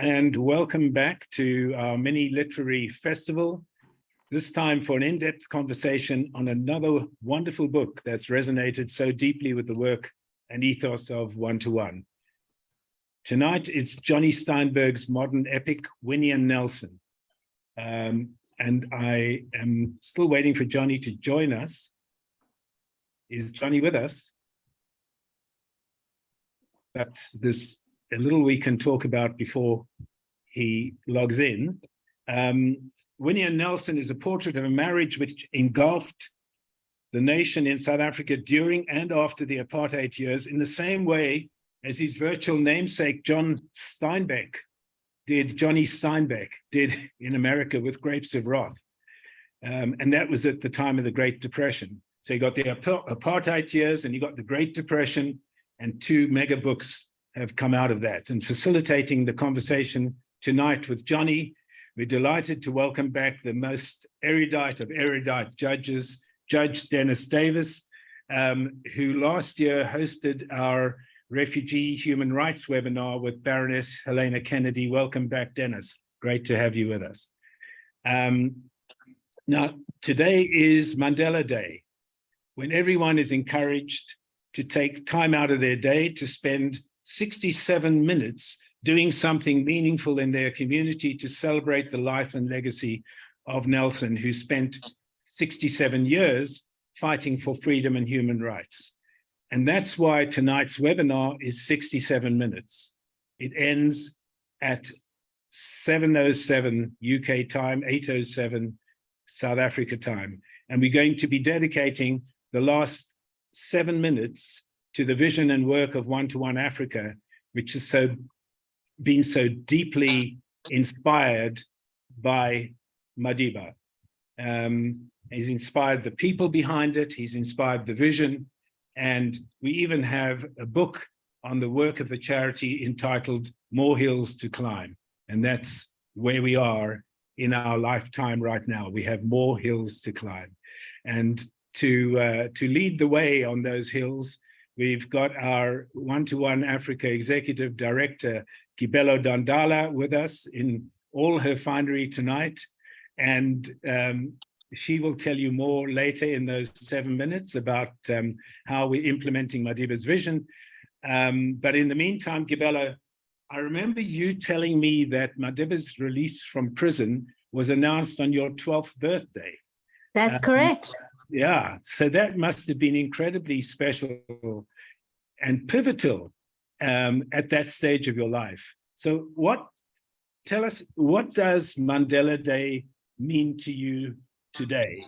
and welcome back to our mini literary festival, this time for an in-depth conversation on another wonderful book that's resonated so deeply with the work and ethos of One-to-One. Tonight, it's Jonny Steinberg's modern epic, Winnie and Nelson. And I am still waiting for Jonny to join us. Is Jonny with us? But there's a little we can talk about before he logs in. Winnie and Nelson is a portrait of a marriage which engulfed the nation in South Africa during and after the apartheid years in the same way as his virtual namesake, Jonny Steinberg did in America with Grapes of Wrath. And that was at the time of the Great Depression. So you got the apartheid years and you got the Great Depression, and two mega books have come out of that. And facilitating the conversation tonight with Jonny, we're delighted to welcome back the most erudite of erudite judges, Judge Dennis Davis, who last year hosted our refugee human rights webinar with Baroness Helena Kennedy. Welcome back, Dennis. Great to have you with us. Now, today is Mandela Day, when everyone is encouraged to take time out of their day to spend 67 minutes doing something meaningful in their community to celebrate the life and legacy of Nelson, who spent 67 years fighting for freedom and human rights. And that's why tonight's webinar is 67 minutes. It ends at 7:07 UK time, 8:07 South Africa time. And we're going to be dedicating the last 7 minutes to the vision and work of One-to-One Africa, which has been so deeply inspired by Madiba. He's inspired the people behind it, he's inspired the vision, and we even have a book on the work of the charity entitled More Hills to Climb. And that's where we are in our lifetime right now. We have more hills to climb. And to lead the way on those hills, we've got our One-to-One Africa Executive Director, Gibelo Dandala, with us in all her finery tonight. And she will tell you more later in those 7 minutes about how we're implementing Madiba's vision. But in the meantime, Gibelo, I remember you telling me that Madiba's release from prison was announced on your 12th birthday. That's correct. Yeah, so that must have been incredibly special and pivotal at that stage of your life. So tell us, what does Mandela Day mean to you today?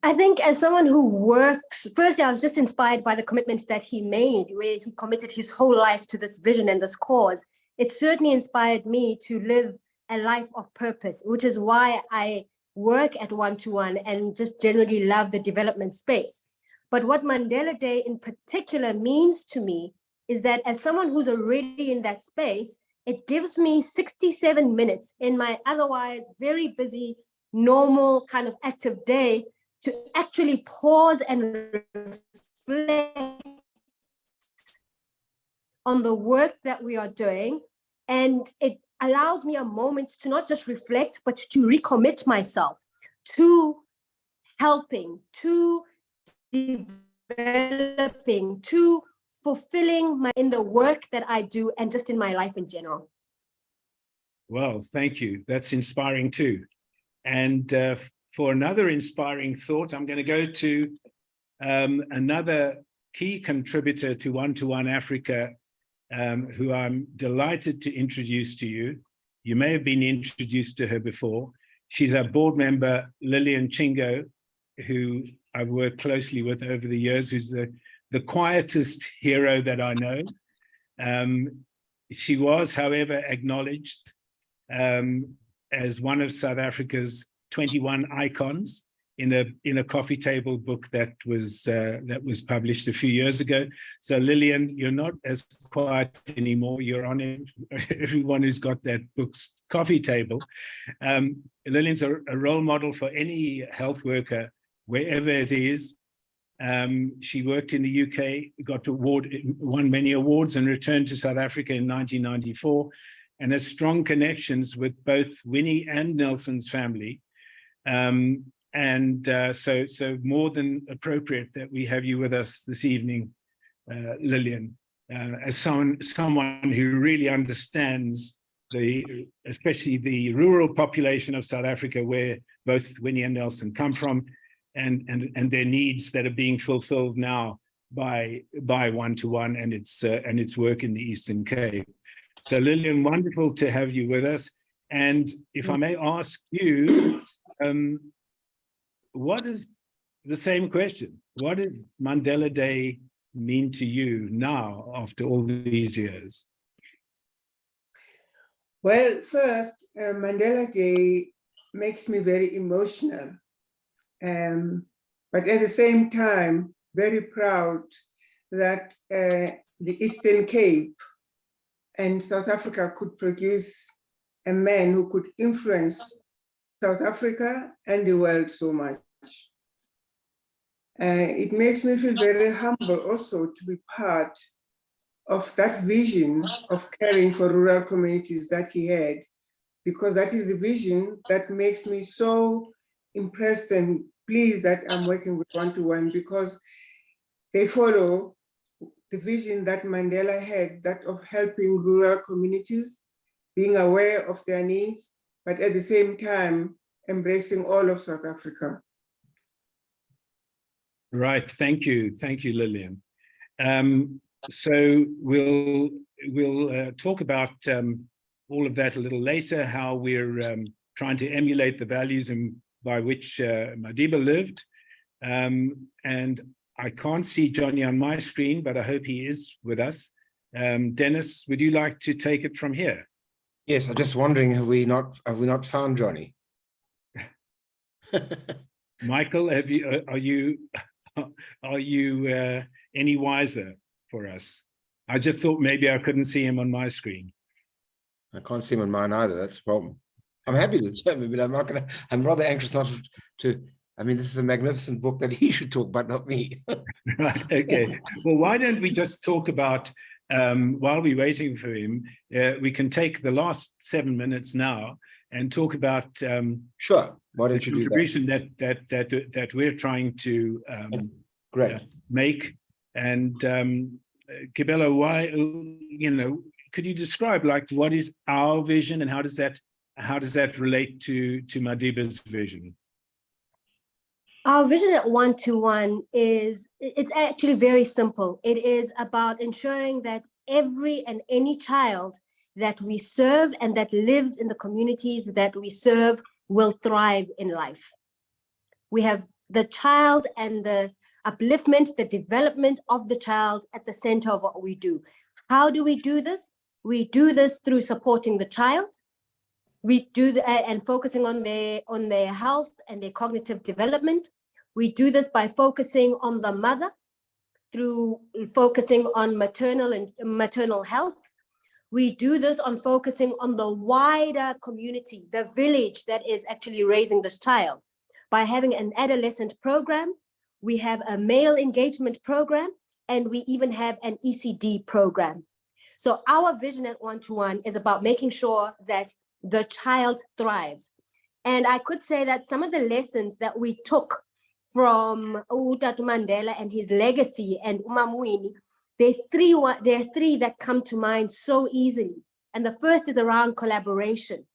I think as someone who works, firstly, I was just inspired by the commitment that he made, where he committed his whole life to this vision and this cause. It certainly inspired me to live a life of purpose, which is why I work at One-to-One and just generally love the development space. But what Mandela Day in particular means to me is that as someone who's already in that space, it gives me 67 minutes in my otherwise very busy, normal kind of active day to actually pause and reflect on the work that we are doing. And it allows me a moment to not just reflect, but to recommit myself to helping, to developing, to fulfilling in the work that I do and just in my life in general. Well, thank you. That's inspiring too. And for another inspiring thought, I'm going to go to another key contributor to One-to-One Africa, who I'm delighted to introduce to you. You may have been introduced to her before. She's our board member, Lillian Chingo, who I've worked closely with over the years, who's the quietest hero that I know. She was, however, acknowledged as one of South Africa's 21 icons in a coffee table book that was published a few years ago. So Lillian, you're not as quiet anymore. You're on everyone who's got that book's coffee table. Lillian's a role model for any health worker, wherever it is, She worked in the UK, won many awards, and returned to South Africa in 1994, and has strong connections with both Winnie and Nelson's family. So more than appropriate that we have you with us this evening, Lillian, as someone who really understands especially the rural population of South Africa, where both Winnie and Nelson come from, and their needs that are being fulfilled now by 1-to-1 and its work in the Eastern Cape. So Lillian, wonderful to have you with us. And if I may ask you, what is the same question? What does Mandela Day mean to you now after all these years? Well, first, Mandela Day makes me very emotional, but at the same time, very proud that the Eastern Cape and South Africa could produce a man who could influence South Africa and the world so much. It makes me feel very humble also to be part of that vision of caring for rural communities that he had, because that is the vision that makes me so impressed and pleased that I'm working with 1-to-1, because they follow the vision that Mandela had, that of helping rural communities, being aware of their needs, but at the same time, embracing all of South Africa. Right, thank you, Lillian. So we'll talk about all of that a little later, how we're trying to emulate the values by which Madiba lived. And I can't see Jonny on my screen, but I hope he is with us. Dennis, would you like to take it from here? Yes, I'm just wondering, have we not found Jonny? Michael, are you any wiser for us? I just thought maybe I couldn't see him on my screen. I can't see him on mine either. That's the problem. I'm happy to tell me, but I'm rather anxious not to. I mean, this is a magnificent book that he should talk about, not me. Right. Okay. Well, why don't we just talk about, while we're waiting for him, we can take the last 7 minutes now and talk about sure. Why don't you do that? Contribution that we're trying to great make. And Kibela, why, could you describe what is our vision and how does that relate to Madiba's vision? Our vision at 1-to-1 it's actually very simple. It is about ensuring that every and any child that we serve and that lives in the communities that we serve will thrive in life. We have the child and the upliftment, the development of the child at the center of what we do. How do we do this? We do this through supporting the child. We do and focusing on their health and their cognitive development. We do this by focusing on the mother, through focusing on maternal health. We do this on focusing on the wider community, the village that is actually raising this child, by having an adolescent program. We have a male engagement program, and we even have an ECD program. So our vision at 1-to-1 is about making sure that the child thrives. And I could say that some of the lessons that we took from Utatu Mandela and his legacy and Umamwini, there are three that come to mind so easily. And the first is around collaboration,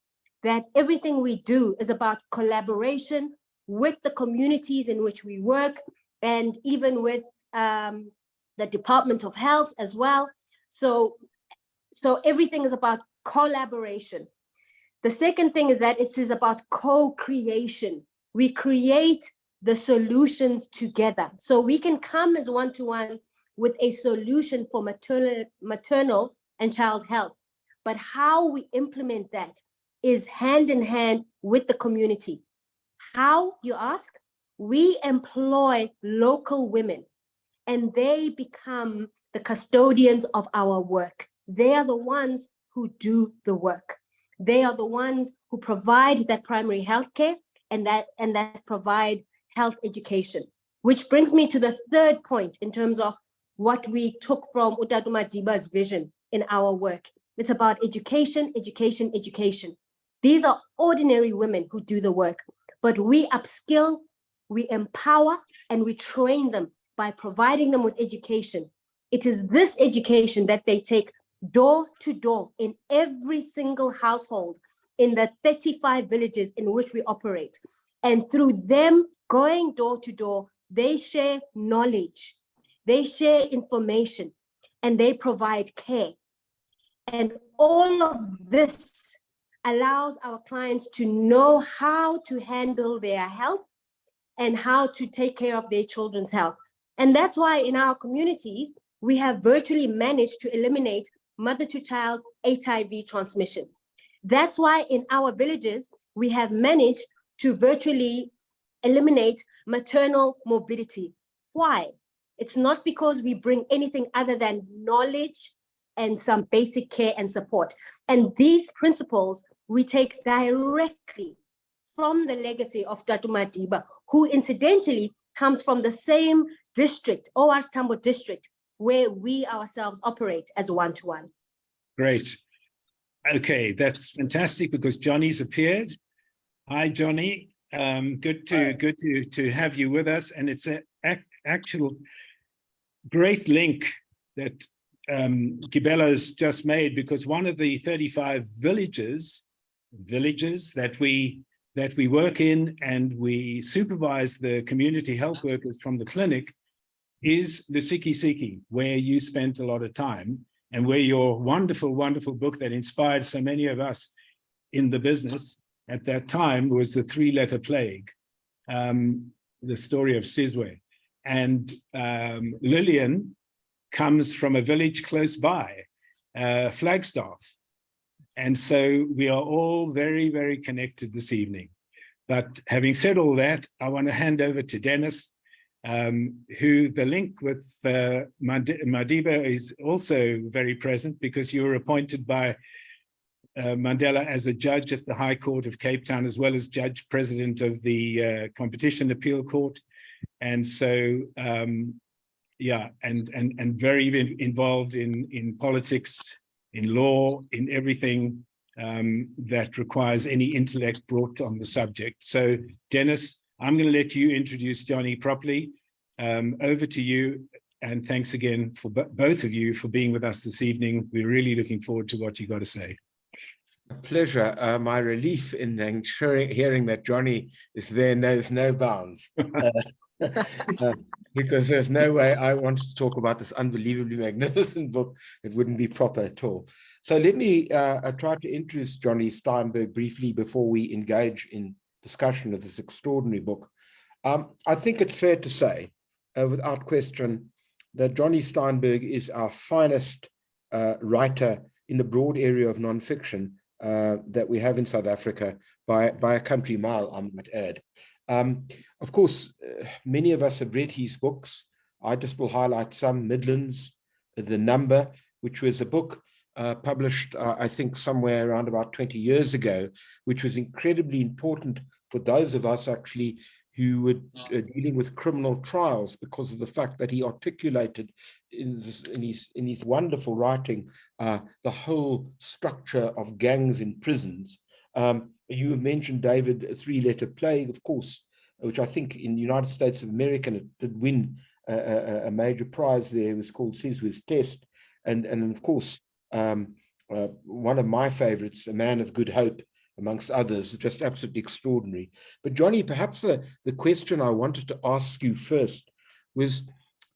that everything we do is about collaboration with the communities in which we work, and even with the Department of Health as well. So everything is about collaboration. The second thing is that it is about co-creation. We create the solutions together. So we can come as 1-to-1 with a solution for maternal and child health. But how we implement that is hand in hand with the community. How, you ask? We employ local women, and they become the custodians of our work. They are the ones who do the work. They are the ones who provide that primary health care and that provide health education. which brings me to the third point in terms of what we took from Utatu Madiba's vision in our work. It's about education, education, education. These are ordinary women who do the work, but we upskill, we empower, and we train them by providing them with education. It is this education that they take door to door in every single household in the 35 villages in which we operate. And through them going door to door, they share knowledge, they share information, and they provide care. And all of this allows our clients to know how to handle their health and how to take care of their children's health. And that's why in our communities, we have virtually managed to eliminate mother-to-child HIV transmission. That's why in our villages, we have managed to virtually eliminate maternal morbidity. Why? It's not because we bring anything other than knowledge and some basic care and support. And these principles we take directly from the legacy of Tatu Madiba, who incidentally comes from the same district, OR Tambo district, where we ourselves operate as one-to-one. Great. Okay, that's fantastic because Jonny's appeared. Hi, Jonny. Good to have you with us, and it's an actual great link that Gibella's just made, because one of the 35 villages that we work in and we supervise the community health workers from the clinic is the Siki Siki, where you spent a lot of time and where your wonderful, wonderful book that inspired so many of us in the business at that time was the 3-letter plague, the story of Sizwe. And Lillian comes from a village close by, Flagstaff. And so we are all very, very connected this evening. But having said all that, I want to hand over to Dennis, who the link with Madiba is also very present, because you were appointed by Mandela as a judge at the High Court of Cape Town, as well as judge president of the Competition Appeal Court. And so, yeah, and very involved in politics, in law, in everything that requires any intellect brought on the subject. So, Dennis, I'm going to let you introduce Jonny properly. Over to you, and thanks again for both of you for being with us this evening. We're really looking forward to what you got to say. A pleasure. My relief in hearing that Jonny is there knows no bounds. Because there's no way I wanted to talk about this unbelievably magnificent book. It wouldn't be proper at all. So let me try to introduce Jonny Steinberg briefly before we engage in discussion of this extraordinary book. I think it's fair to say, without question, that Jonny Steinberg is our finest writer in the broad area of nonfiction that we have in South Africa by a country mile, I might add. Of course, many of us have read his books. I just will highlight some. Midlands, The Number, which was a book published, I think, somewhere around about 20 years ago, which was incredibly important for those of us actually who were dealing with criminal trials, because of the fact that he articulated in his wonderful writing the whole structure of gangs in prisons. You mentioned, David, a 3-letter plague, of course, which I think in the United States of America it did win a major prize there. It was called Sizwe's Test. And of course, one of my favorites, A Man of Good Hope, amongst others, just absolutely extraordinary. But Jonny, perhaps the question I wanted to ask you first was,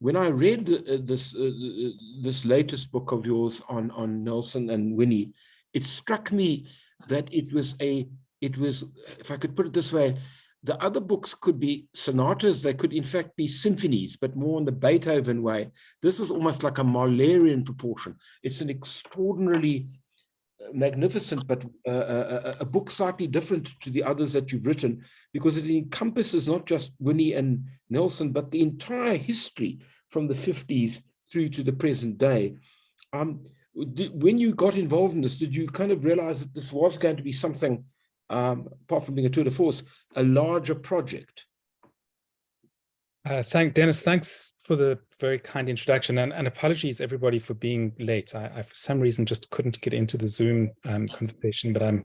when I read this latest book of yours on Nelson and Winnie, it struck me that it was, if I could put it this way, the other books could be sonatas, they could in fact be symphonies, but more in the Beethoven way. This was almost like a Mahlerian proportion. It's an extraordinarily magnificent, but a book slightly different to the others that you've written, because it encompasses not just Winnie and Nelson, but the entire history from the 50s through to the present day. When you got involved in this, did you kind of realize that this was going to be something, apart from being a tour de force, a larger project? Dennis, thanks for the very kind introduction, and apologies everybody for being late. I for some reason just couldn't get into the Zoom conversation, but I'm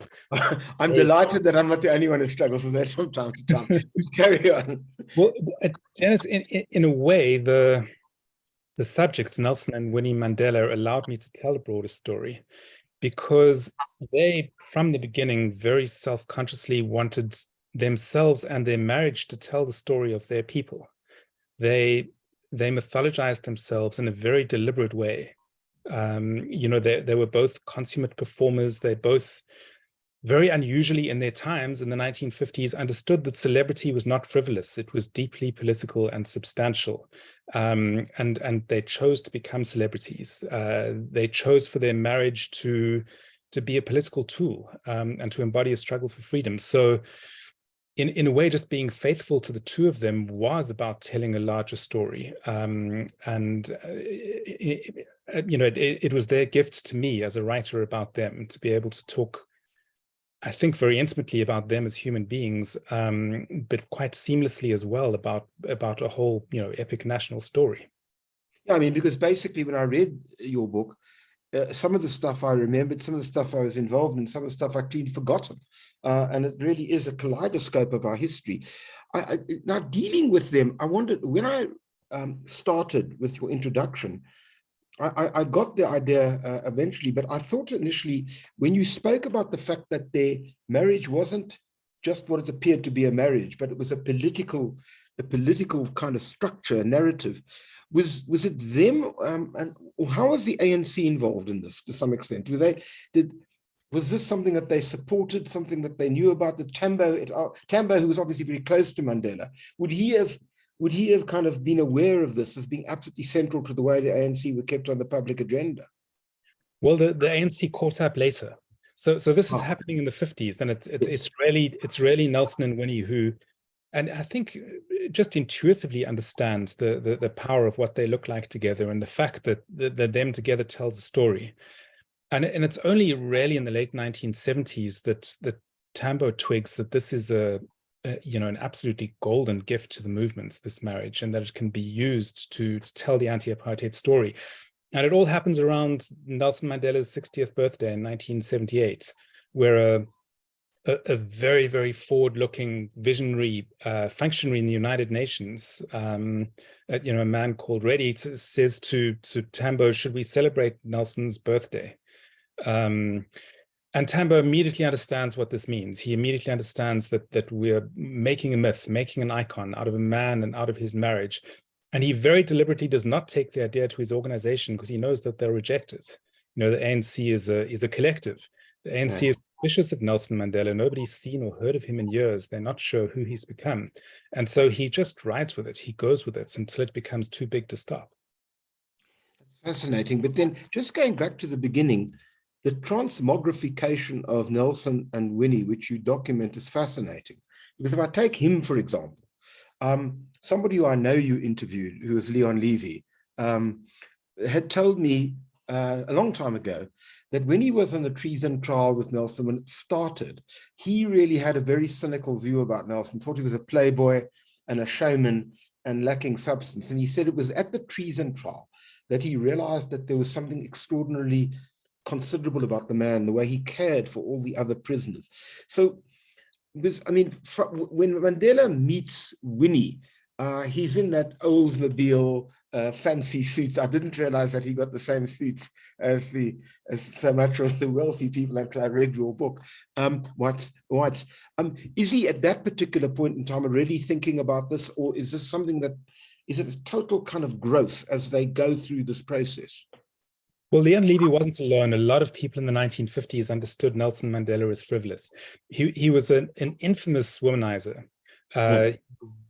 I'm delighted that I'm not the only one who struggles with that from time to time. Carry on. Well, Dennis, in a way, the subjects, Nelson and Winnie Mandela, allowed me to tell a broader story, because they, from the beginning, very self-consciously wanted themselves and their marriage to tell the story of their people. They mythologized themselves in a very deliberate way. They were both consummate performers. They both, very unusually in their times in the 1950s, understood that celebrity was not frivolous. It was deeply political and substantial. And they chose to become celebrities. They chose for their marriage to be a political tool, and to embody a struggle for freedom. So in a way, just being faithful to the two of them was about telling a larger story. It was their gift to me as a writer about them to be able to talk, I think, very intimately about them as human beings, but quite seamlessly as well about a whole, epic national story. Yeah, I mean, because basically when I read your book, some of the stuff I remembered, some of the stuff I was involved in, some of the stuff I clearly forgotten. And it really is a kaleidoscope of our history. Now, dealing with them, I wondered, when I started with your introduction, I got the idea eventually, but I thought initially, when you spoke about the fact that their marriage wasn't just what it appeared to be a marriage, but it was a political kind of structure, narrative. Was it them, and how was the ANC involved in this to some extent? Was this something that they supported, something that they knew about? The Tambo, who was obviously very close to Mandela, would he have kind of been aware of this as being absolutely central to the way the ANC were kept on the public agenda? Well, the ANC caught up later. So this is happening in the 50s, and it's really Nelson and Winnie who, and I think just intuitively understand the power of what they look like together, and the fact that them together tells a story. And it's only really in the late 1970s that Tambo twigs that this is an absolutely golden gift to the movements, this marriage, and that it can be used to tell the anti-apartheid story. And it all happens around Nelson Mandela's 60th birthday in 1978, where a very, very forward-looking visionary functionary in the United Nations, a man called Reddy, says to Tambo, should we celebrate Nelson's birthday? And Tambo immediately understands what this means. He immediately understands that we're making a myth, making an icon out of a man and out of his marriage. And he very deliberately does not take the idea to his organization because he knows that they'll reject it. The ANC is a collective. The ANC is suspicious of Nelson Mandela. Nobody's seen or heard of him in years. They're not sure who he's become. And so he just rides with it. He goes with it until it becomes too big to stop. That's fascinating. But then just going back to the beginning, the transmogrification of Nelson and Winnie, which you document, is fascinating. Because if I take him, for example, somebody who I know you interviewed, who was Leon Levy, had told me a long time ago that when he was on the treason trial with Nelson, when it started, he really had a very cynical view about Nelson, thought he was a playboy and a showman and lacking substance. And he said it was at the treason trial that he realized that there was something extraordinarily considerable about the man, the way he cared for all the other prisoners. So, when Mandela meets Winnie, he's in that Oldsmobile fancy suits. I didn't realize that he got the same suits as so much of the wealthy people until I read your book. Is he at that particular point in time already thinking about this, or is this something is it a total kind of growth as they go through this process? Well, Leon Levy wasn't alone. A lot of people in the 1950s understood Nelson Mandela as frivolous. He was an infamous womanizer. He was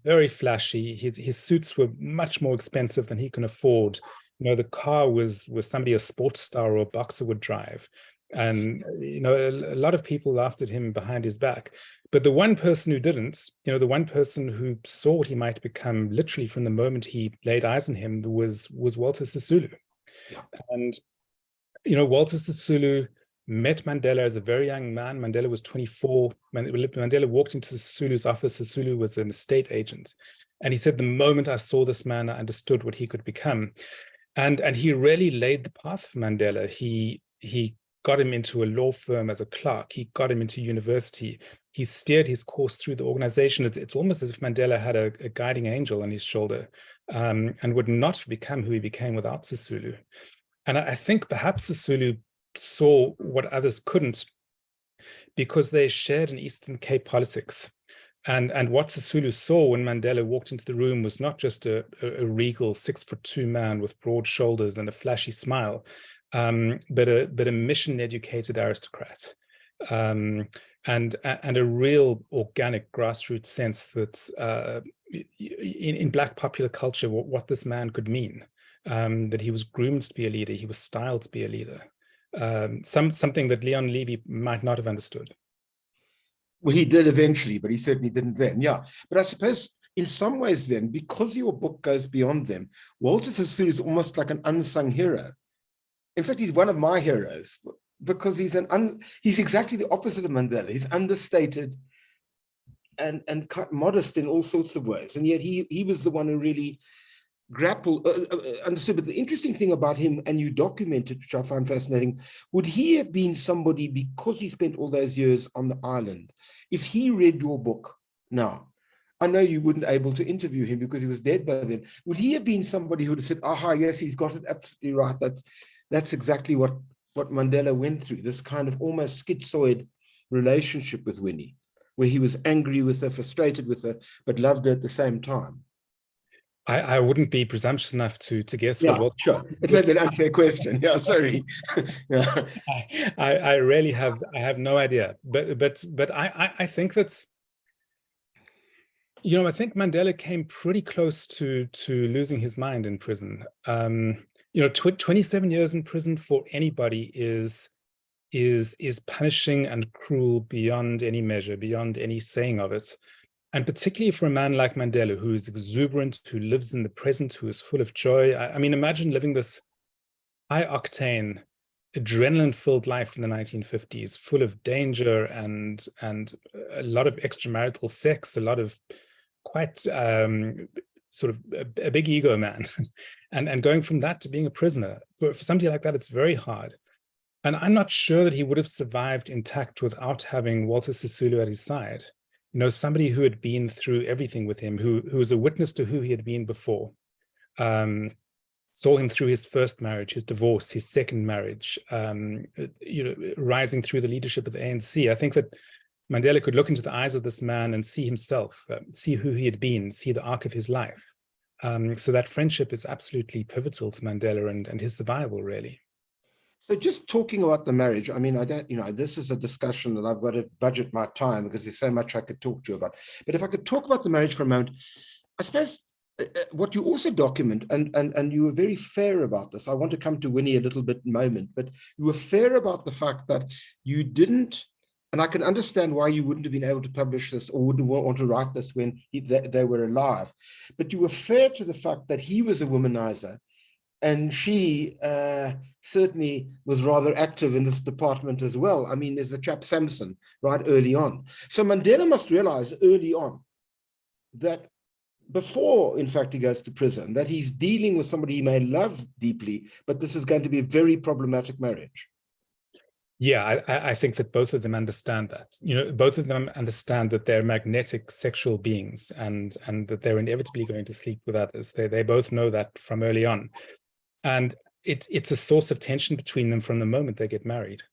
very flashy. His suits were much more expensive than he can afford. The car was somebody a sports star or a boxer would drive. And, a lot of people laughed at him behind his back. But the one person who didn't, the one person who saw what he might become literally from the moment he laid eyes on him was Walter Sisulu. Yeah. And, Walter Sisulu met Mandela as a very young man. Mandela was 24. Mandela walked into Sisulu's office. Sisulu was an estate agent. And he said, the moment I saw this man, I understood what he could become. And he really laid the path for Mandela. He got him into a law firm as a clerk. He got him into university. He steered his course through the organization. It's almost as if Mandela had a guiding angel on his shoulder, and would not have become who he became without Sisulu. And I think perhaps Sisulu saw what others couldn't, because they shared an Eastern Cape politics. And what Sisulu saw when Mandela walked into the room was not just a regal 6'2" man with broad shoulders and a flashy smile, but a mission-educated aristocrat, and a real organic grassroots sense that in Black popular culture, what this man could mean, that he was groomed to be a leader, he was styled to be a leader, something that Leon Levy might not have understood. Well, he did eventually, but he certainly didn't then. Yeah. But I suppose in some ways then, because your book goes beyond them, Walter Sisulu is almost like an unsung hero. In fact, he's one of my heroes because he's exactly the opposite of Mandela. He's understated and quite modest in all sorts of ways. And yet he was the one who really understood. But the interesting thing about him, and you documented, which I found fascinating, would he have been somebody, because he spent all those years on the island, if he read your book now, I know you wouldn't able to interview him because he was dead by then, would he have been somebody who would have said, aha, yes, he's got it absolutely right, that's exactly what Mandela went through, this kind of almost schizoid relationship with Winnie, where he was angry with her, frustrated with her, but loved her at the same time? I wouldn't be presumptuous enough to guess what Walter. Sure. It's maybe an unfair question. Yeah, sorry. Yeah. I really have no idea. But I think that's, I think Mandela came pretty close to losing his mind in prison. 27 years in prison for anybody is punishing and cruel beyond any measure, beyond any saying of it. And particularly for a man like Mandela, who is exuberant, who lives in the present, who is full of joy. I mean, imagine living this high-octane, adrenaline-filled life in the 1950s, full of danger and a lot of extramarital sex, a lot of quite sort of a big ego man. and going from that to being a prisoner, for somebody like that, it's very hard. And I'm not sure that he would have survived intact without having Walter Sisulu at his side. Somebody who had been through everything with him, who was a witness to who he had been before, saw him through his first marriage, his divorce, his second marriage, rising through the leadership of the ANC. I think that Mandela could look into the eyes of this man and see himself, see who he had been, see the arc of his life. So that friendship is absolutely pivotal to Mandela and his survival, really. So just talking about the marriage, I mean, this is a discussion that I've got to budget my time because there's so much I could talk to you about. But if I could talk about the marriage for a moment, I suppose what you also document, and you were very fair about this. I want to come to Winnie a little bit in a moment, but you were fair about the fact that you didn't, and I can understand why you wouldn't have been able to publish this or wouldn't want to write this when they were alive. But you were fair to the fact that he was a womanizer, and she certainly was rather active in this department as well. I mean, there's a chap Samson right early on. So Mandela must realize early on that before, in fact, he goes to prison, that he's dealing with somebody he may love deeply, but this is going to be a very problematic marriage. Yeah, I think that both of them understand that. Both of them understand that they're magnetic sexual beings and that they're inevitably going to sleep with others. They both know that from early on. And it's a source of tension between them from the moment they get married.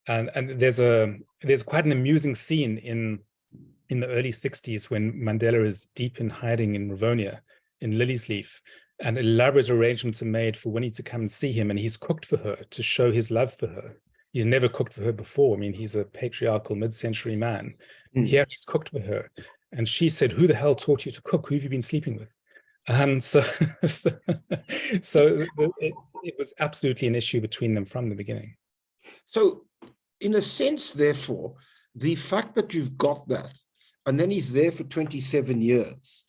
And there's quite an amusing scene in the early 60s when Mandela is deep in hiding in Rivonia, in Lily's Leaf, and elaborate arrangements are made for Winnie to come and see him, and he's cooked for her to show his love for her. He's never cooked for her before. I mean, he's a patriarchal mid-century man. Here he's cooked for her. And she said, "Who the hell taught you to cook? Who have you been sleeping with?" So it was absolutely an issue between them from the beginning. So in a sense, therefore, the fact that you've got that, and then he's there for 27 years,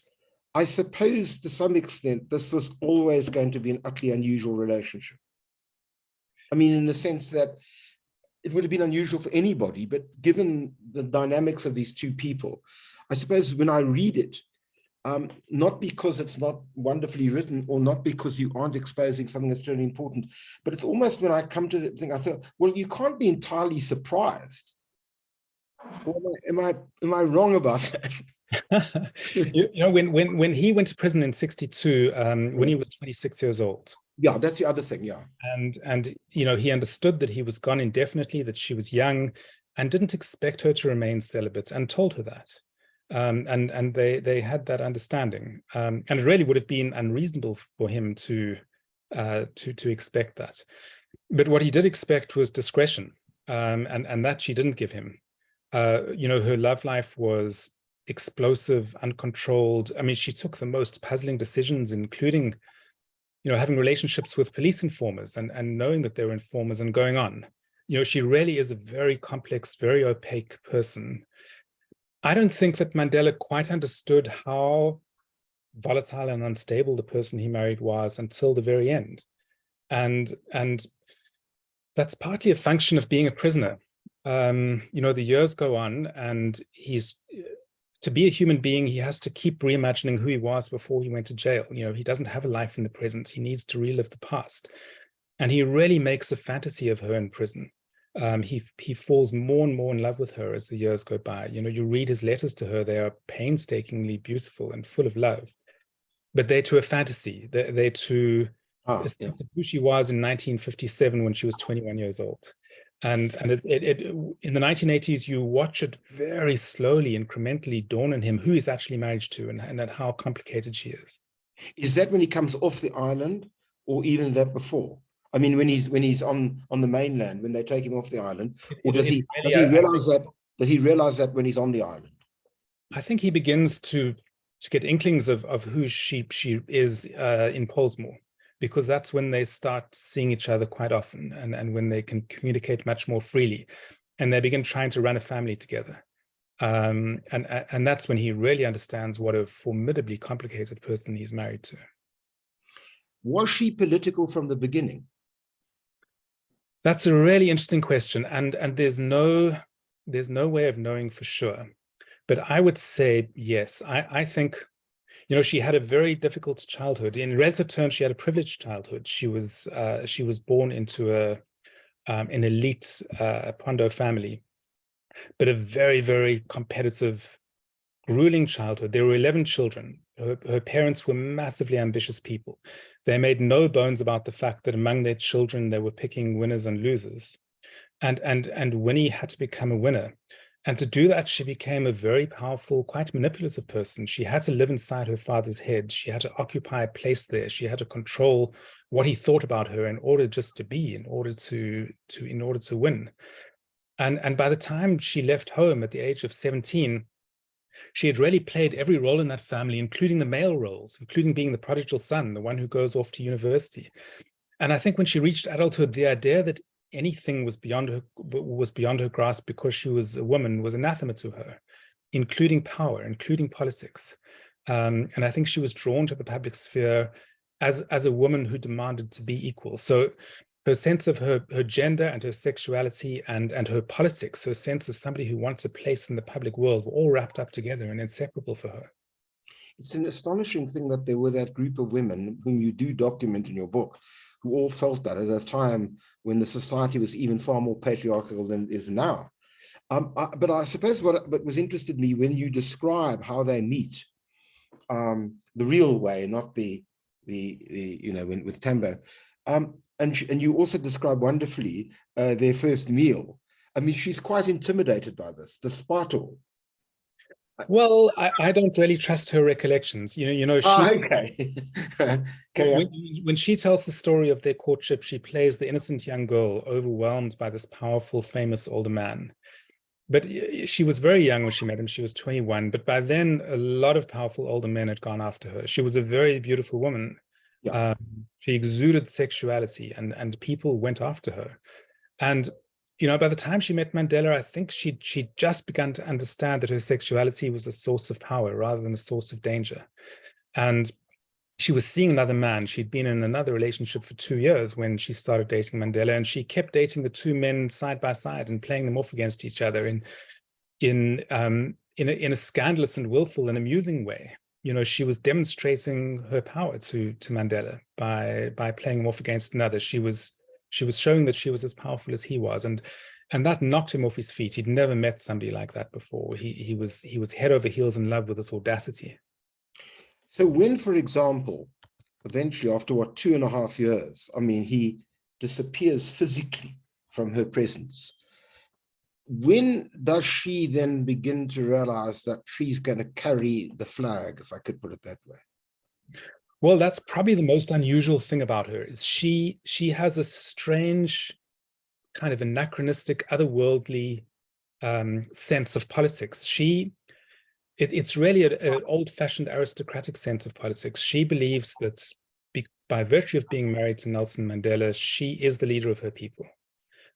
I suppose to some extent, this was always going to be an utterly unusual relationship. I mean, in the sense that it would have been unusual for anybody, but given the dynamics of these two people, I suppose when I read it, not because it's not wonderfully written or not because you aren't exposing something that's really important, but it's almost when I come to the thing, I thought, well, you can't be entirely surprised. Or am I wrong about that? You know, when he went to prison in 62, when he was 26 years old. Yeah, that's the other thing, yeah. And you know, he understood that he was gone indefinitely, that she was young, and didn't expect her to remain celibate, and told her that. And they had that understanding. And it really would have been unreasonable for him to expect that. But what he did expect was discretion, and that she didn't give him. You know, her love life was explosive, uncontrolled. I mean, she took the most puzzling decisions, including, you know, having relationships with police informers and knowing that they were informers and going on. You know, she really is a very complex, very opaque person. I don't think that Mandela quite understood how volatile and unstable the person he married was until the very end. And that's partly a function of being a prisoner. You know, the years go on, and to be a human being, he has to keep reimagining who he was before he went to jail. You know, he doesn't have a life in the present. He needs to relive the past. And he really makes a fantasy of her in prison. He falls more and more in love with her as the years go by. You know, you read his letters to her, they are painstakingly beautiful and full of love, but they're to a fantasy. They're to a sense of who she was in 1957 when she was 21 years old. And it in the 1980s, you watch it very slowly, incrementally dawn on him who he's actually married to and how complicated she is. Is that when he comes off the island, or even that before? I mean, when he's on the mainland, when they take him off the island, or does he realize that? Does he realize that when he's on the island? I think he begins to get inklings of who she is in Pollsmoor, because that's when they start seeing each other quite often, and when they can communicate much more freely, and they begin trying to run a family together. And that's when he really understands what a formidably complicated person he's married to. Was she political from the beginning? That's a really interesting question, and there's no way of knowing for sure. But I would say yes. I think, you know, she had a very difficult childhood. In relative terms, she had a privileged childhood. She was born into an elite Pondo family, but a very, very competitive, grueling childhood. There were 11 children. Her parents were massively ambitious people. They made no bones about the fact that among their children, they were picking winners and losers. And Winnie had to become a winner. And to do that, she became a very powerful, quite manipulative person. She had to live inside her father's head. She had to occupy a place there. She had to control what he thought about her in order just to be, in order to win. And by the time she left home at the age of 17, she had really played every role in that family, including the male roles, including being the prodigal son, the one who goes off to university. And I think when she reached adulthood, the idea that anything was beyond her grasp because she was a woman was anathema to her, including power, including politics. And I think she was drawn to the public sphere as a woman who demanded to be equal. So her sense of her gender and her sexuality and her politics, her sense of somebody who wants a place in the public world, were all wrapped up together and inseparable for her. It's an astonishing thing that there were that group of women whom you do document in your book, who all felt that at a time when the society was even far more patriarchal than it is now. But I suppose what was interested me when you describe how they meet, the real way, not the you know, with Tambo, and you also describe wonderfully their first meal. I mean, she's quite intimidated by this, despite all. Well, I don't really trust her recollections. You know, she, okay. when she tells the story of their courtship, she plays the innocent young girl overwhelmed by this powerful, famous older man. But she was very young when she met him. She was 21. But by then, a lot of powerful older men had gone after her. She was a very beautiful woman. Yeah. She exuded sexuality, and people went after her. And you know, by the time she met Mandela, I think she just began to understand that her sexuality was a source of power rather than a source of danger. And she was seeing another man. She'd been in another relationship for 2 years when she started dating Mandela, and she kept dating the two men side by side and playing them off against each other in a scandalous and willful and amusing way. You know, she was demonstrating her power to Mandela by playing him off against another. She was showing that she was as powerful as he was, and that knocked him off his feet. He'd never met somebody like that before. He was head over heels in love with this audacity. So when, for example, eventually after what, 2.5 years, I mean, he disappears physically from her presence, when does she then begin to realize that she's going to carry the flag, if I could put it that way? Well, that's probably the most unusual thing about her, is she has a strange kind of anachronistic, otherworldly sense of politics. It's really an old-fashioned aristocratic sense of politics. She believes that by virtue of being married to Nelson Mandela, she is the leader of her people.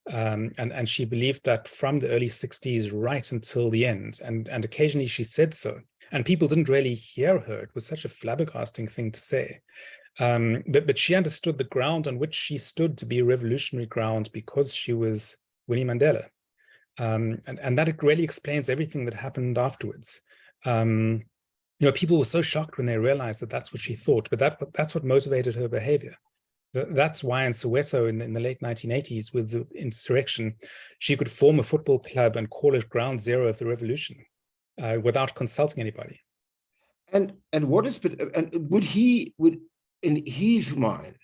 And she believed that from the early 60s right until the end. And occasionally she said so. And people didn't really hear her. It was such a flabbergasting thing to say. But she understood the ground on which she stood to be a revolutionary ground because she was Winnie Mandela. And that it really explains everything that happened afterwards. You know, people were so shocked when they realized that that's what she thought, but that's what motivated her behavior. That's why in Soweto in the late 1980s, with the insurrection, she could form a football club and call it ground zero of the revolution without consulting anybody. And what is, and would in his mind,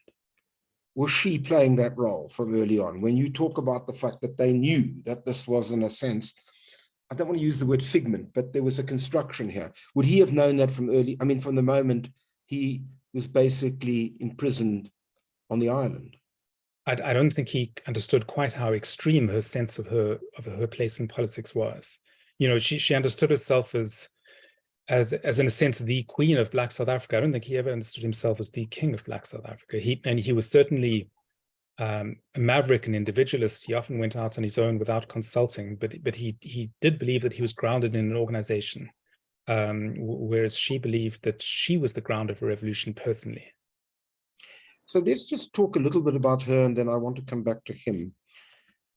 was she playing that role from early on? When you talk about the fact that they knew that this was, in a sense, I don't want to use the word figment, but there was a construction here. Would he have known that from early, I mean, from the moment he was basically imprisoned on the island? I don't think he understood quite how extreme her sense of her place in politics was. You know, she understood herself as in a sense the queen of Black South Africa. I don't think he ever understood himself as the king of Black South Africa. He was certainly a maverick and individualist. He often went out on his own without consulting, but he did believe that he was grounded in an organization, whereas she believed that she was the ground of a revolution personally. So let's just talk a little bit about her, and then I want to come back to him.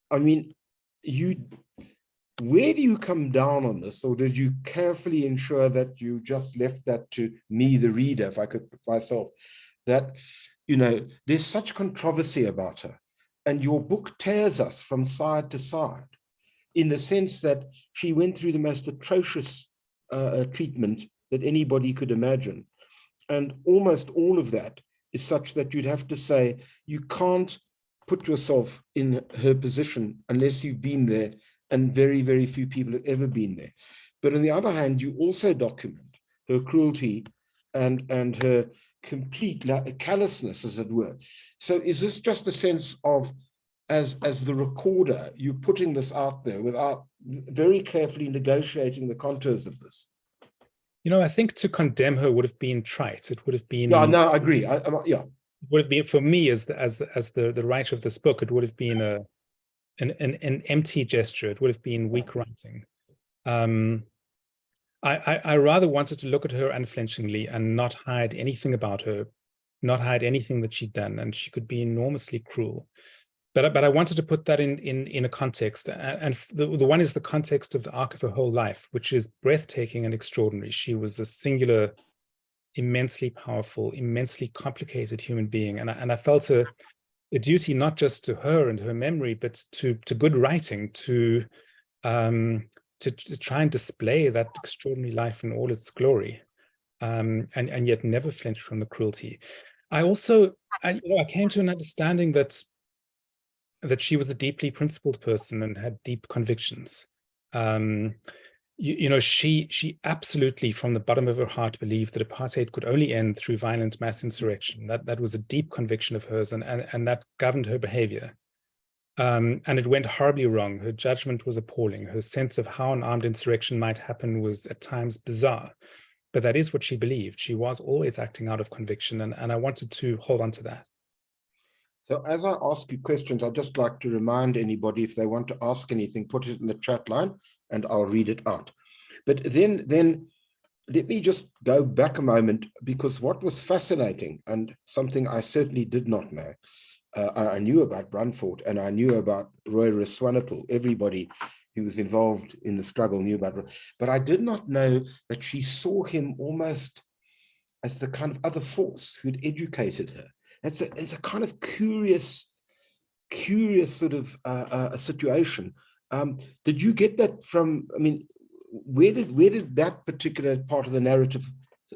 I mean, where do you come down on this? Or did you carefully ensure that you just left that to me, the reader, if I could put myself, that, you know, there's such controversy about her, and your book tears us from side to side in the sense that she went through the most atrocious treatment that anybody could imagine. And almost all of that is such that you'd have to say, you can't put yourself in her position unless you've been there, and very, very few people have ever been there. But on the other hand, you also document her cruelty and her complete callousness, as it were. So is this just a sense of, as the recorder, you putting this out there without very carefully negotiating the contours of this? You know, I think to condemn her would have been trite. It would have been. Yeah, no, I agree. Yeah, it would have been, for me as the writer of this book, it would have been an empty gesture. It would have been weak writing. I rather wanted to look at her unflinchingly and not hide anything about her, not hide anything that she'd done, and she could be enormously cruel. But I wanted to put that in a context, and the one is the context of the arc of her whole life, which is breathtaking and extraordinary. She was a singular, immensely powerful, immensely complicated human being, and I felt a duty not just to her and her memory, but to good writing, to try and display that extraordinary life in all its glory, and yet never flinch from the cruelty. I came to an understanding that she was a deeply principled person and had deep convictions. She absolutely, from the bottom of her heart, believed that apartheid could only end through violent mass insurrection. That was a deep conviction of hers, and that governed her behavior. And it went horribly wrong. Her judgment was appalling. Her sense of how an armed insurrection might happen was at times bizarre. But that is what she believed. She was always acting out of conviction, and I wanted to hold on to that. So as I ask you questions, I'd just like to remind anybody, if they want to ask anything, put it in the chat line and I'll read it out. But then let me just go back a moment, because what was fascinating, and something I certainly did not know, I knew about Brandfort and I knew about Roy Swanepoel. Everybody who was involved in the struggle knew about it, but I did not know that she saw him almost as the kind of other force who'd educated her. It's a kind of curious sort of a situation. Did you get that from, I mean, where did that particular part of the narrative,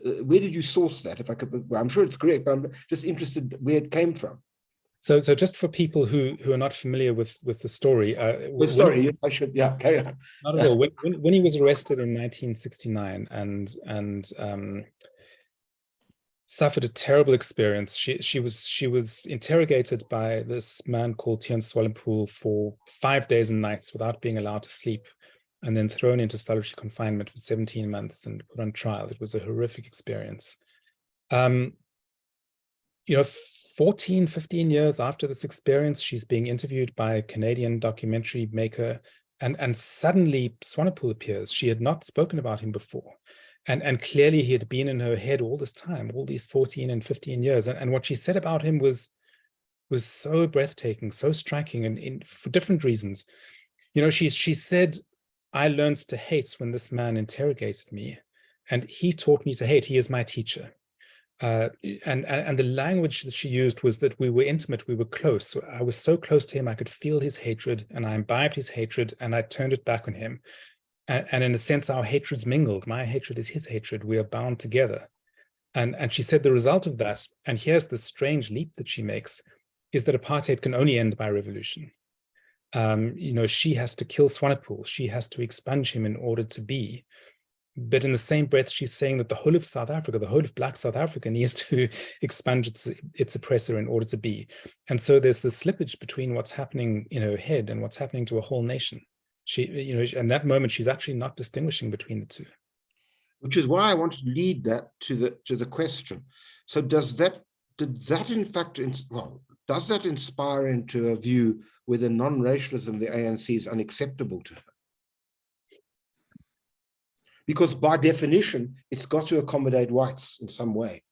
where did you source that? If I could, well, I'm sure it's correct, but I'm just interested where it came from. So just for people who are not familiar with the story, sorry, I should, yeah, carry on. Not at all. When he was arrested in 1969 and suffered a terrible experience, she was interrogated by this man called Tian Swanepoel for 5 days and nights without being allowed to sleep, and then thrown into solitary confinement for 17 months and put on trial. It was a horrific experience. 14, 15 years after this experience, she's being interviewed by a Canadian documentary maker, and suddenly Swanepoel appears. She had not spoken about him before. And clearly he had been in her head all this time, all these 14 and 15 years. And what she said about him was so breathtaking, so striking, and for different reasons. She said, I learned to hate when this man interrogated me, and he taught me to hate. He is my teacher. And the language that she used was that we were intimate, we were close. So I was so close to him, I could feel his hatred, and I imbibed his hatred, and I turned it back on him. And in a sense, our hatreds mingled. My hatred is his hatred. We are bound together. And she said the result of that, and here's the strange leap that she makes, is that apartheid can only end by revolution. She has to kill Swanepoel. She has to expunge him in order to be. But in the same breath, she's saying that the whole of South Africa, the whole of Black South Africa, needs to expunge its oppressor in order to be. And so there's the slippage between what's happening in her head and what's happening to a whole nation. In that moment, she's actually not distinguishing between the two. Which is why I want to lead that to the question. So does that in fact, does that inspire into a view whether non-racialism, the ANC, is unacceptable to her? Because by definition, it's got to accommodate whites in some way.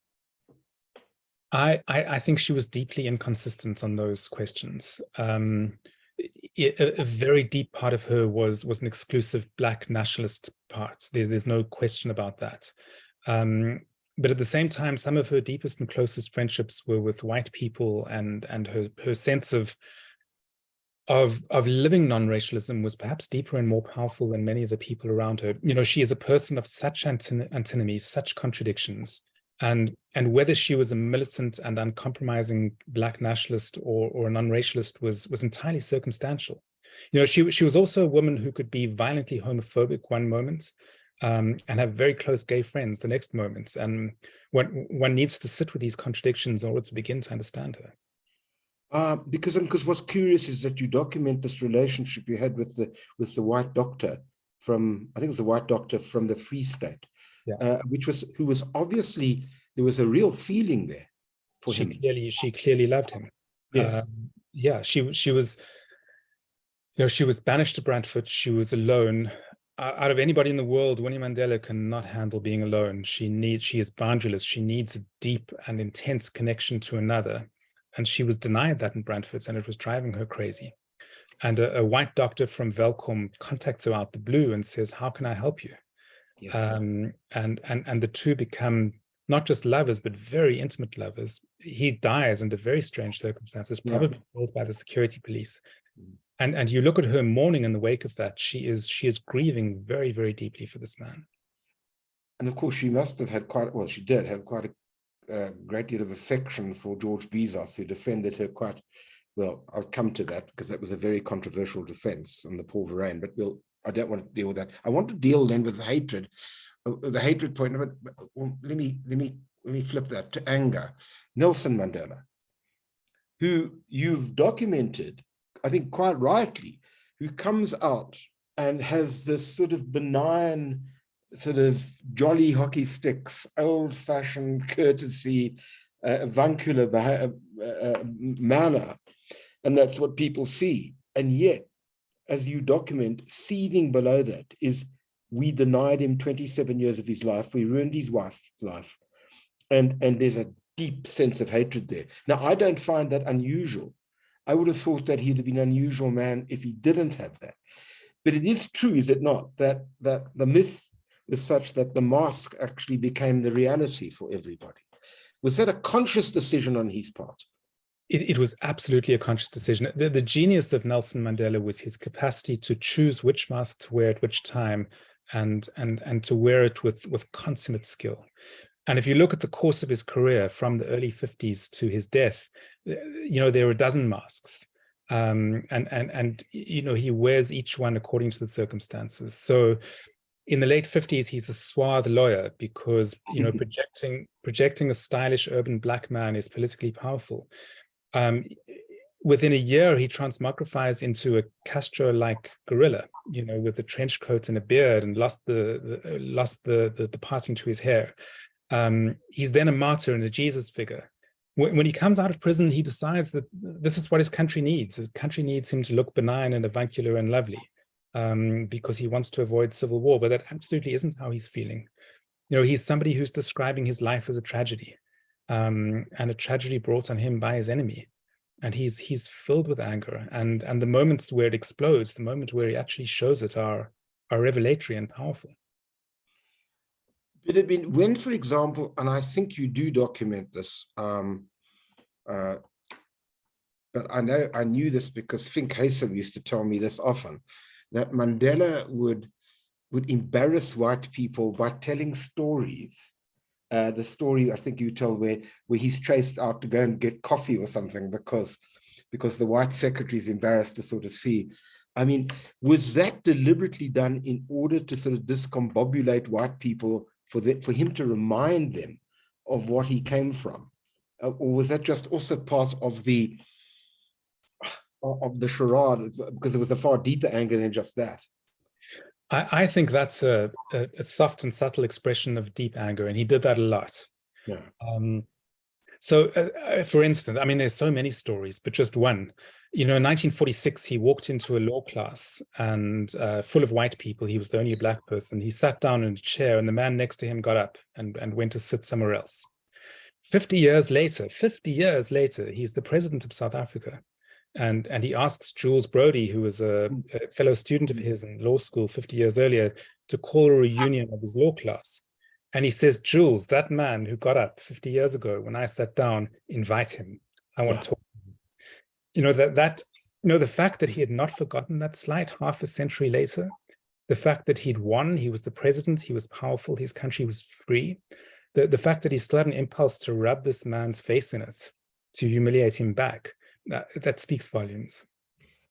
I think she was deeply inconsistent on those questions. A very deep part of her was an exclusive Black nationalist part. There's no question about that. But at the same time, some of her deepest and closest friendships were with white people, and her sense of living non-racialism was perhaps deeper and more powerful than many of the people around her. She is a person of such antinomies, such contradictions. And whether she was a militant and uncompromising Black nationalist or a non-racialist was entirely circumstantial. She was also a woman who could be violently homophobic one moment and have very close gay friends the next moment. And one needs to sit with these contradictions in order to begin to understand her. Because what's curious is that you document this relationship you had with the white doctor from, I think it was the white doctor from the Free State. Yeah. Who was obviously, there was a real feeling there for him. She clearly loved him. Yes. She was banished to Brandfort. She was alone. Out of anybody in the world, Winnie Mandela cannot handle being alone. She is boundaryless. She needs a deep and intense connection to another. And she was denied that in Brandfort, and it was driving her crazy. And a white doctor from Welkom contacts her out the blue and says, how can I help you? Yeah. And the two become not just lovers, but very intimate lovers. He dies under very strange circumstances, probably killed by the security police. And you look at her mourning in the wake of that, she is grieving very, very deeply for this man. And of course, she must have had she did have quite a great deal of affection for George Bezos, who defended her quite well. I'll come to that because that was a very controversial defense on the Paul Verlaine, but I don't want to deal with that. I want to deal then with the hatred point of it. Well, let me flip that to anger. Nelson Mandela, who you've documented, I think quite rightly, who comes out and has this sort of benign, sort of jolly hockey sticks, old-fashioned courtesy, avuncular manner, and that's what people see. And yet, as you document, seething below that is we denied him 27 years of his life, we ruined his wife's life, and there's a deep sense of hatred there. Now, I don't find that unusual. I would have thought that he'd have been an unusual man if he didn't have that. But it is true, is it not, that the myth was such that the mask actually became the reality for everybody? Was that a conscious decision on his part? It was absolutely a conscious decision. The genius of Nelson Mandela was his capacity to choose which mask to wear at which time, and to wear it with consummate skill. And if you look at the course of his career from the early 50s to his death, there are a dozen masks. And he wears each one according to the circumstances. So in the late 50s, he's a suave lawyer because, projecting a stylish urban black man is politically powerful. Within a year, he transmogrifies into a Castro-like gorilla, with a trench coat and a beard, and lost the parting to his hair. He's then a martyr and a Jesus figure. When he comes out of prison, he decides that this is what his country needs. His country needs him to look benign and avuncular and lovely, because he wants to avoid civil war. But that absolutely isn't how he's feeling. He's somebody who's describing his life as a tragedy, and a tragedy brought on him by his enemy. And he's filled with anger. And the moments where it explodes, the moment where he actually shows it, are revelatory and powerful. But when, for example, and I think you do document this, but I knew this because Fink Haysom used to tell me this often, that Mandela would embarrass white people by telling stories. The story I think you tell where he's traced out to go and get coffee or something because the white secretary is embarrassed to sort of see. I mean, was that deliberately done in order to sort of discombobulate white people, for him to remind them of what he came from? Or was that just also part of the charade, because there was a far deeper anger than just that? I think that's a soft and subtle expression of deep anger, and he did that a lot. Yeah. So, for instance, I mean, there's so many stories, but just one. In 1946, he walked into a law class and full of white people. He was the only black person. He sat down in a chair, and the man next to him got up and went to sit somewhere else. 50 years later, he's the president of South Africa. And he asks Jules Brody, who was a fellow student of his in law school 50 years earlier, to call a reunion of his law class. And he says, Jules, that man who got up 50 years ago when I sat down, invite him. I want to talk to him. The fact that he had not forgotten that slight half a century later, the fact that he'd won, he was the president, he was powerful, his country was free, the fact that he still had an impulse to rub this man's face in it, to humiliate him back, that speaks volumes.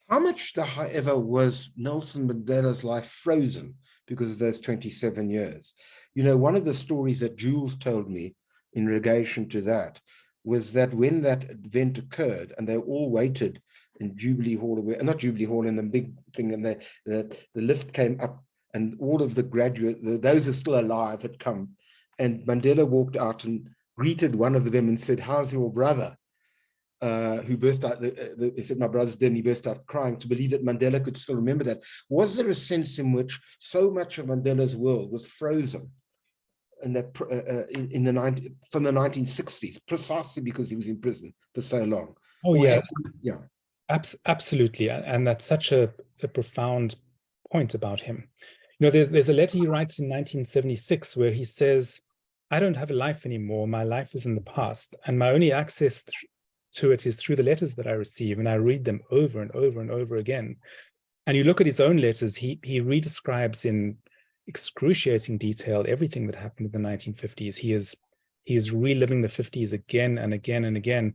How much, however, was Nelson Mandela's life frozen because of those 27 years? One of the stories that Jules told me in relation to that was that when that event occurred and they all waited in Jubilee Hall, not Jubilee Hall, in the big thing, and the lift came up and all of the graduates, those who are still alive, had come, and Mandela walked out and greeted one of them and said, "How's your brother?" Who burst out, he said, "My brother's dead," and he burst out crying, to believe that Mandela could still remember that. Was there a sense in which so much of Mandela's world was frozen in that from the 1960s, precisely because he was in prison for so long? Oh, yeah. Yeah. Absolutely. And that's such a profound point about him. There's a letter he writes in 1976 where he says, "I don't have a life anymore. My life is in the past. And my only access to it is through the letters that I receive, and I read them over and over and over again." And you look at his own letters, he redescribes in excruciating detail everything that happened in the 1950s. He is reliving the 50s again and again and again.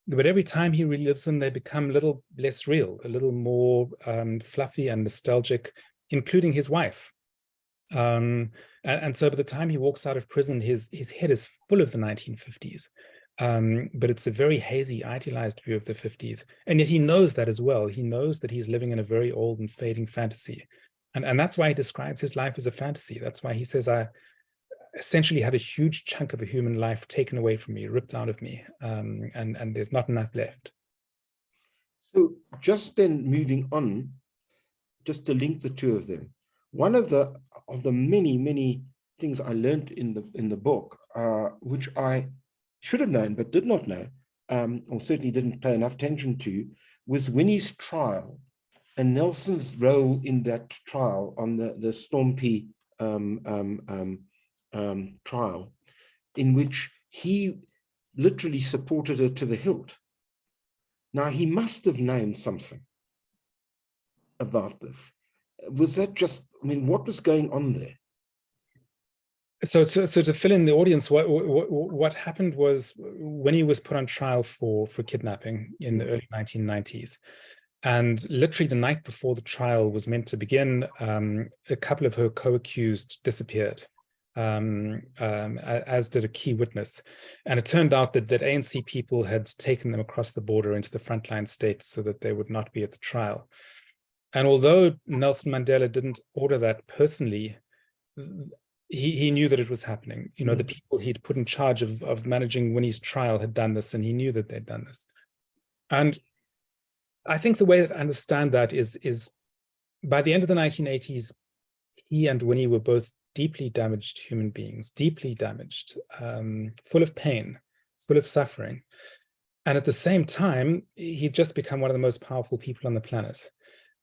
But every time he relives them, they become a little less real, a little more fluffy and nostalgic, including his wife. And so by the time he walks out of prison, his head is full of the 1950s. But it's a very hazy, idealized view of the 50s. And yet he knows that as well. He knows that he's living in a very old and fading fantasy. And that's why he describes his life as a fantasy. That's why he says, "I essentially had a huge chunk of a human life taken away from me, ripped out of me, and there's not enough left." So just then moving on, just to link the two of them, one of the many things I learned in the book, which I should have known but did not know, or certainly didn't pay enough attention to, was Winnie's trial and Nelson's role in that trial on the Stormpe trial, in which he literally supported her to the hilt. Now, he must have known something about this. Was that just, I mean, what was going on there? So to fill in the audience, what happened was when he was put on trial for kidnapping in the early 1990s, and literally the night before the trial was meant to begin, a couple of her co-accused disappeared, as did a key witness. And it turned out that ANC people had taken them across the border into the frontline states so that they would not be at the trial. And although Nelson Mandela didn't order that personally, he knew that it was happening. You know, the people he'd put in charge of managing Winnie's trial had done this, and he knew that they'd done this. And I think the way that I understand that is by the end of the 1980s, he and Winnie were both deeply damaged human beings, deeply damaged, full of pain, full of suffering. And at the same time, he'd just become one of the most powerful people on the planet.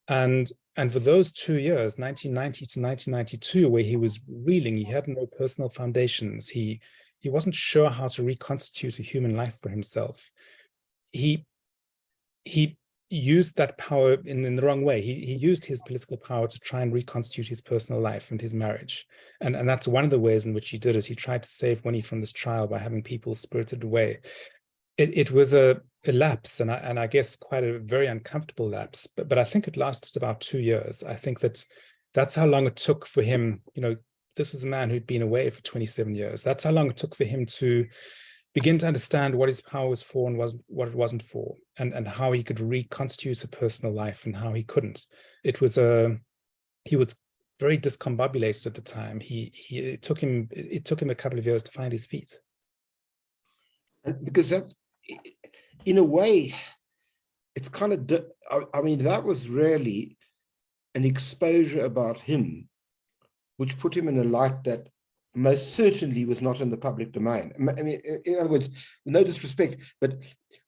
And for those 2 years, 1990 to 1992, where he was reeling, he had no personal foundations. He wasn't sure how to reconstitute a human life for himself. He used that power in the wrong way. He used his political power to try and reconstitute his personal life and his marriage. And that's one of the ways in which he did it. He tried to save Winnie from this trial by having people spirited away. It was a lapse, and I guess quite a very uncomfortable lapse, but I think it lasted about 2 years. I think that's how long it took for him. You know, this was a man who'd been away for 27 years. That's how long it took for him to begin to understand what his power was for and what it wasn't for, and how he could reconstitute a personal life and how he couldn't. He was very discombobulated at the time. It took him a couple of years to find his feet. Because that, in a way, it's kind of, I mean, that was really an exposure about him, which put him in a light that most certainly was not in the public domain. I mean, in other words, no disrespect, but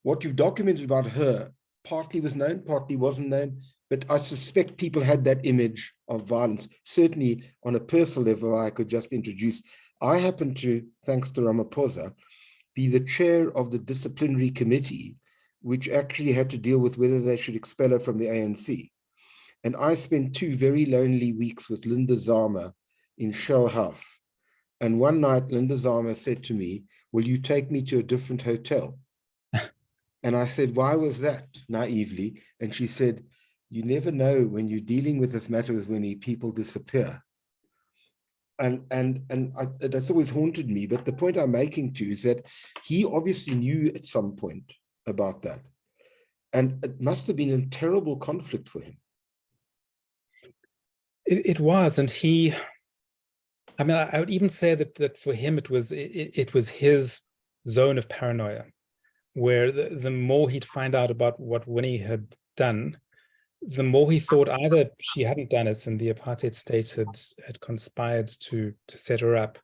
what you've documented about her partly was known, partly wasn't known, but I suspect people had that image of violence. Certainly on a personal level, I could just introduce, I happen to, thanks to Ramaphosa, be the chair of the disciplinary committee, which actually had to deal with whether they should expel her from the ANC. And I spent 2 very lonely weeks with Linda Zama in Shell House. And one night, Linda Zama said to me, "Will you take me to a different hotel?" And I said, "Why was that?" naively. And she said, "You never know when you're dealing with this matter as when people disappear." And that's always haunted me. But the point I'm making too is that he obviously knew at some point about that. And it must have been a terrible conflict for him. It was, and I mean, I would even say that for him, it was his zone of paranoia, where the more he'd find out about what Winnie had done, the more he thought either she hadn't done it and the apartheid state had conspired to set her up,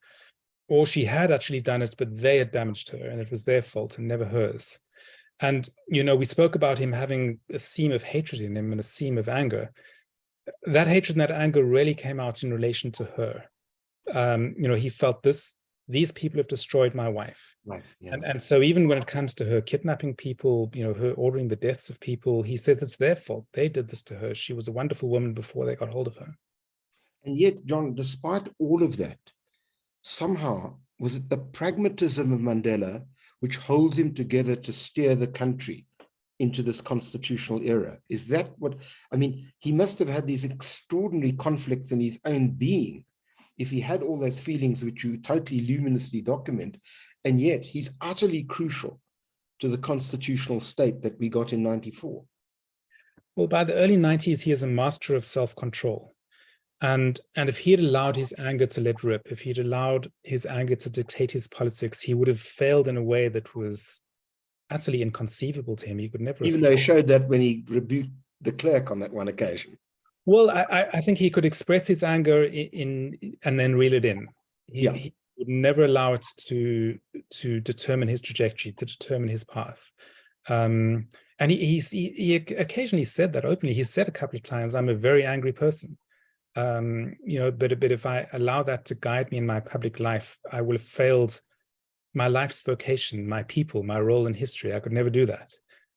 or she had actually done it, but they had damaged her and it was their fault and never hers. And, you know, we spoke about him having a seam of hatred in him and a seam of anger. That hatred and that anger really came out in relation to her. You know, he felt these people have destroyed my wife. Yeah. And so even when it comes to her kidnapping people, you know, her ordering the deaths of people, he says it's their fault. They did this to her. She was a wonderful woman before they got hold of her. And yet, John, despite all of that, somehow, was it the pragmatism of Mandela which holds him together to steer the country into this constitutional era? Is that what, I mean, he must have had these extraordinary conflicts in his own being if he had all those feelings which you totally luminously document, and yet he's utterly crucial to the constitutional state that we got in 94. Well, by the early 90s, he is a master of self-control. And if he had allowed his anger to let rip, if he'd allowed his anger to dictate his politics, he would have failed in a way that was utterly inconceivable to him. He would never Even though he showed that when he rebuked the clerk on that one occasion. Well, I think he could express his anger in and then reel it in. He would never allow it to determine his trajectory, to determine his path. And he occasionally said that openly. He said a couple of times, "I'm a very angry person." But if I allow that to guide me in my public life, I will have failed my life's vocation, my people, my role in history. I could never do that.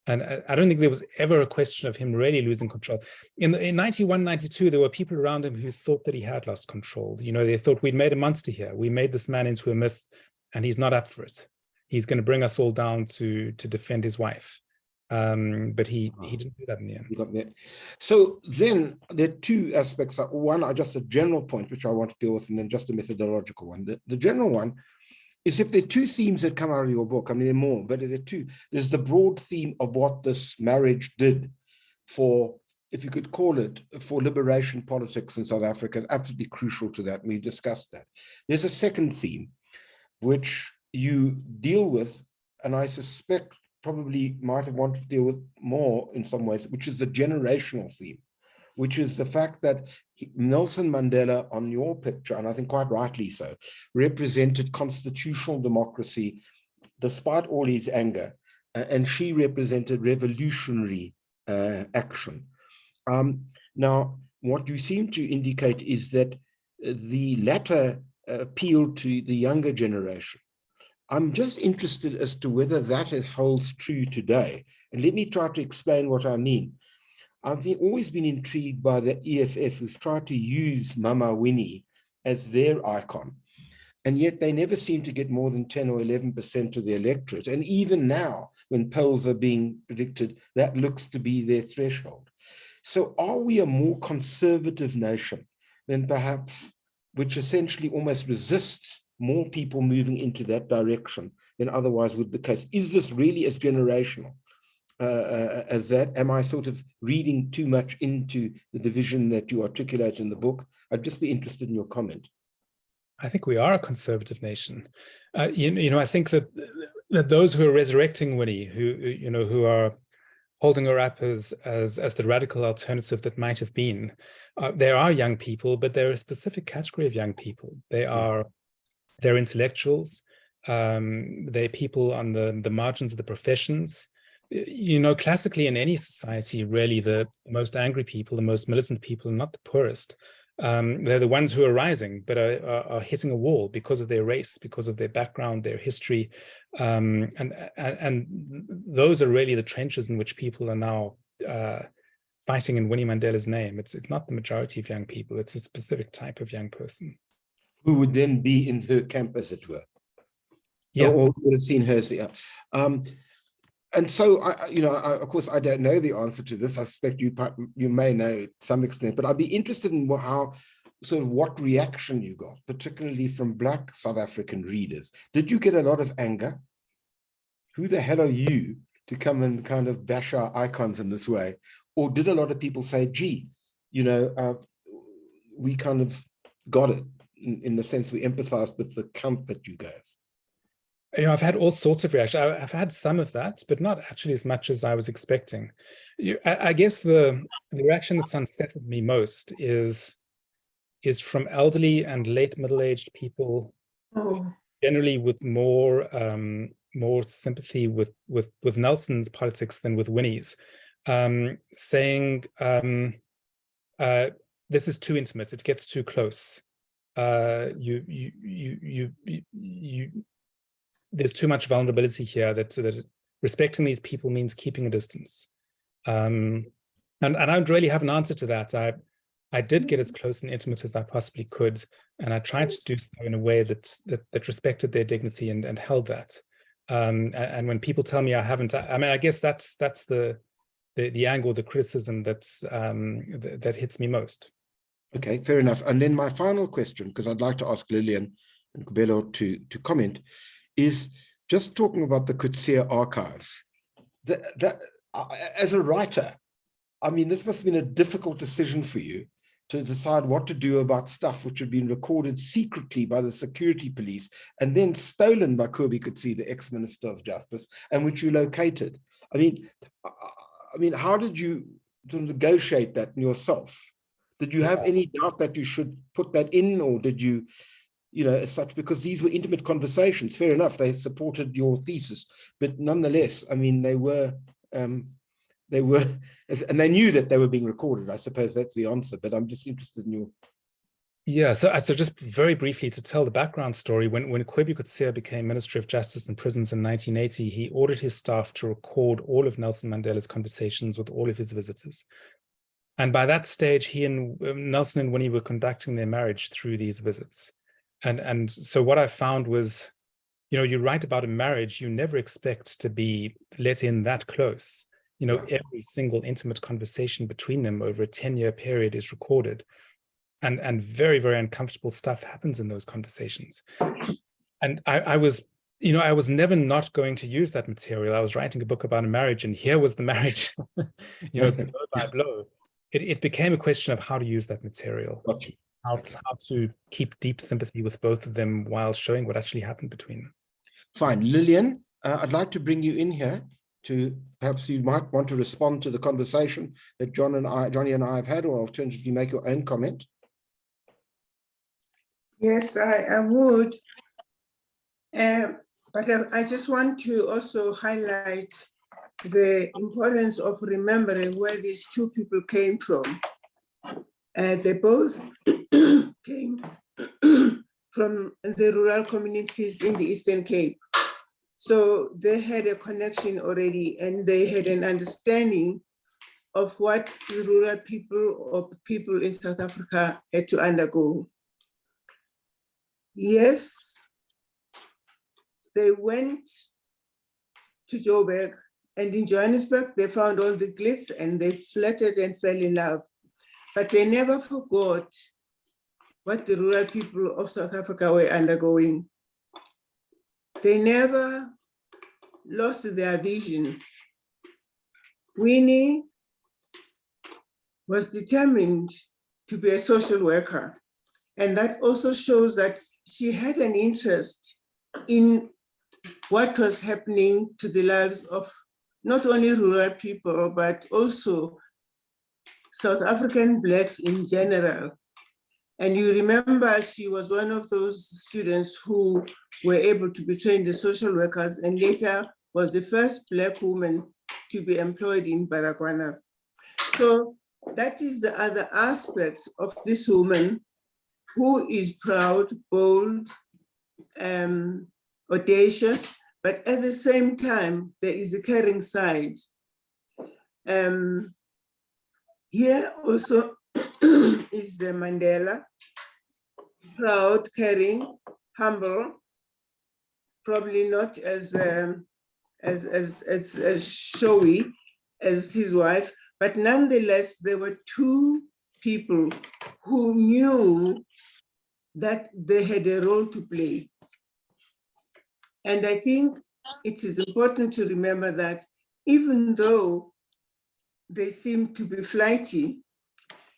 And I don't think there was ever a question of him really losing control. In 91, 92, there were people around him who thought that he had lost control. They thought we'd made a monster here. We made this man into a myth, and he's not up for it. He's going to bring us all down to defend his wife. But he didn't do that in the end. You got that. So then there are two aspects. One, just a general point, which I want to deal with, and then just a methodological one. The general one is, if there are two themes that come out of your book, I mean, there are more, but there are two. There's the broad theme of what this marriage did for, if you could call it, for liberation politics in South Africa, absolutely crucial to that. We discussed that. There's a second theme, which you deal with, and I suspect probably might have wanted to deal with more in some ways, which is the generational theme, which is the fact that Nelson Mandela, on your picture, and I think quite rightly so, represented constitutional democracy despite all his anger, and she represented revolutionary action. Now, what you seem to indicate is that the latter appealed to the younger generation. I'm just interested as to whether that holds true today. And let me try to explain what I mean. I've always been intrigued by the EFF, who's tried to use Mama Winnie as their icon. And yet they never seem to get more than 10 or 11% of the electorate. And even now, when polls are being predicted, that looks to be their threshold. So are we a more conservative nation than perhaps, which essentially almost resists more people moving into that direction than otherwise would be the case? Is this really as generational as that? Am I sort of reading too much into the division that you articulate in the book? I'd just be interested in your comment. I think we are a conservative nation. I think that those who are resurrecting Winnie, who are holding her up as the radical alternative that might have been, there are young people, but they're a specific category of young people. They're intellectuals. They're people on the margins of the professions. Classically in any society, really, the most angry people, the most militant people, are not the poorest. They're the ones who are rising, but are hitting a wall because of their race, because of their background, their history. And those are really the trenches in which people are now fighting in Winnie Mandela's name. It's not the majority of young people. It's a specific type of young person. Who would then be in her camp, as it were. Yeah. Or would have seen her. Yeah. And so, of course, I don't know the answer to this. I suspect you may know to some extent, but I'd be interested in what reaction you got, particularly from Black South African readers. Did you get a lot of anger? Who the hell are you to come and kind of bash our icons in this way? Or did a lot of people say, gee, we kind of got it, in the sense we empathized with the count that you gave? I've had all sorts of reactions. I've had some of that, but not actually as much as I was expecting. I guess the reaction that's unsettled me most is from elderly and late middle-aged people, generally with more sympathy with Nelson's politics than with Winnie's, saying this is too intimate. It gets too close. There's too much vulnerability here that respecting these people means keeping a distance. And I don't really have an answer to that. I did get as close and intimate as I possibly could, and I tried to do so in a way that respected their dignity and held that. And when people tell me I haven't, I guess that's the angle, the criticism that hits me most. Okay, fair enough. And then my final question, because I'd like to ask Lillian and Kubelo to comment, is just talking about the Coetzee archives. As a writer, I mean, this must have been a difficult decision for you to decide what to do about stuff which had been recorded secretly by the security police and then stolen by Kobie Coetzee, the ex-Minister of Justice, and which you located. I mean, how did you sort of negotiate that yourself? Did you have any doubt that you should put that in, or did you, as such, because these were intimate conversations? Fair enough, they supported your thesis, but nonetheless, I mean, they were, and they knew that they were being recorded. I suppose that's the answer, but I'm just interested in your. Yeah, so just very briefly to tell the background story, when Kwebu Coetzee became Minister of Justice and Prisons in 1980, he ordered his staff to record all of Nelson Mandela's conversations with all of his visitors. And by that stage, he and Nelson and Winnie were conducting their marriage through these visits. And so what I found was, you write about a marriage, you never expect to be let in that close. Every single intimate conversation between them over a 10-year period is recorded. And very, very uncomfortable stuff happens in those conversations. And I was never not going to use that material. I was writing a book about a marriage, and here was the marriage, blow by blow. It became a question of how to use that material, Gotcha. how to keep deep sympathy with both of them while showing what actually happened between them. Fine. Lillian, I'd like to bring you in here to, perhaps you might want to respond to the conversation that Jonny and I have had, or alternatively make your own comment. Yes, I would. But I just want to also highlight the importance of remembering where these two people came from. They both came from the rural communities in the Eastern Cape. So they had a connection already, and they had an understanding of what the rural people or people in South Africa had to undergo. Yes, they went to Joburg, and in Johannesburg, they found all the glitz and they flirted and fell in love. But they never forgot what the rural people of South Africa were undergoing. They never lost their vision. Winnie was determined to be a social worker. And that also shows that she had an interest in what was happening to the lives of not only rural people, but also South African Blacks in general. And you remember she was one of those students who were able to be trained as social workers, and later was the first Black woman to be employed in Baragwanath. So that is the other aspect of this woman, who is proud, bold, audacious, but at the same time, there is a caring side. Here also is the Mandela, proud, caring, humble, probably not as showy as his wife, but nonetheless, there were two people who knew that they had a role to play. And I think it is important to remember that even though they seem to be flighty,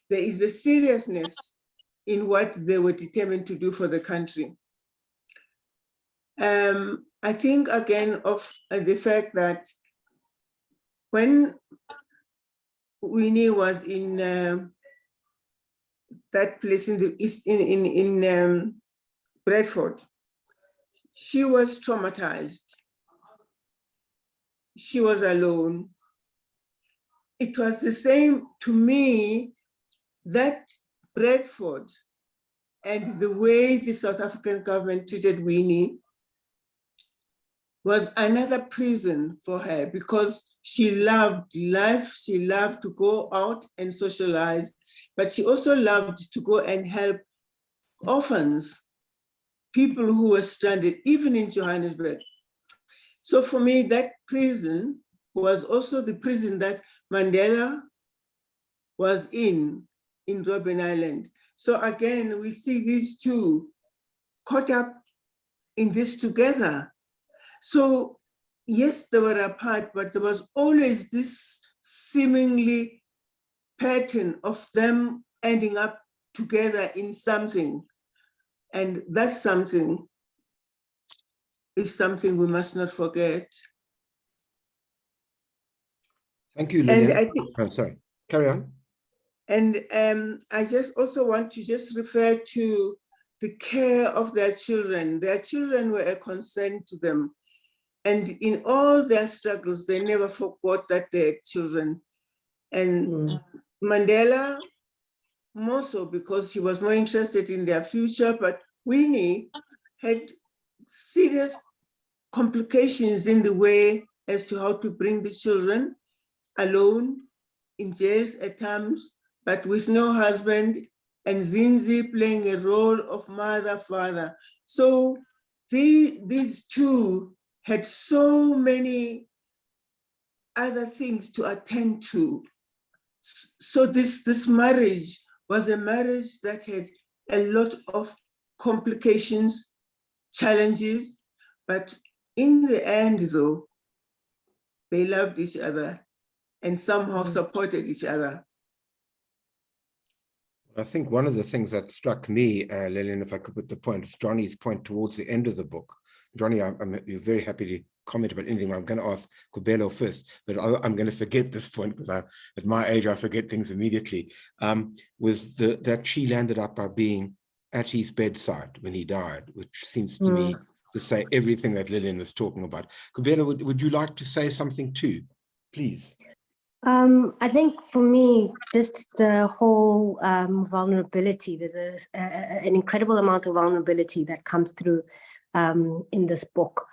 there is a seriousness in what they were determined to do for the country. I think again of the fact that when Winnie was in that place in the east, in Bradford, she was traumatized. She was alone. It was the same to me that Bradford and the way the South African government treated Winnie was another prison for her, because she loved life, she loved to go out and socialize, but she also loved to go and help orphans, people who were stranded, even in Johannesburg. So for me, that prison was also the prison that Mandela was in Robben Island. So again, we see these two caught up in this together. So yes, they were apart, but there was always this seemingly pattern of them ending up together in something. And that something is something we must not forget. Thank you, Lillian. And I think, oh, sorry, carry on. And I just also want to just refer to the care of their children. Their children were a concern to them. And in all their struggles, they never forgot that they had children. And Mandela, more so because he was more interested in their future, but Winnie had serious complications in the way as to how to bring the children alone in jails at times, but with no husband, and Zinzi playing a role of mother, father. So these two had so many other things to attend to. So this marriage was a marriage that had a lot of complications, challenges, but in the end though, they loved each other and somehow supported each other. I think one of the things that struck me, Lillian, if I could put the point, is Jonny's point towards the end of the book. Jonny, you're very happy to comment about anything. I'm going to ask Kubelo first, but I'm going to forget this point because at my age, I forget things immediately, was that she landed up by being at his bedside when he died, which seems to me to say everything that Lillian was talking about. Kubelo, would you like to say something too, please? I think for me, just the whole vulnerability, there's an incredible amount of vulnerability that comes through in this book.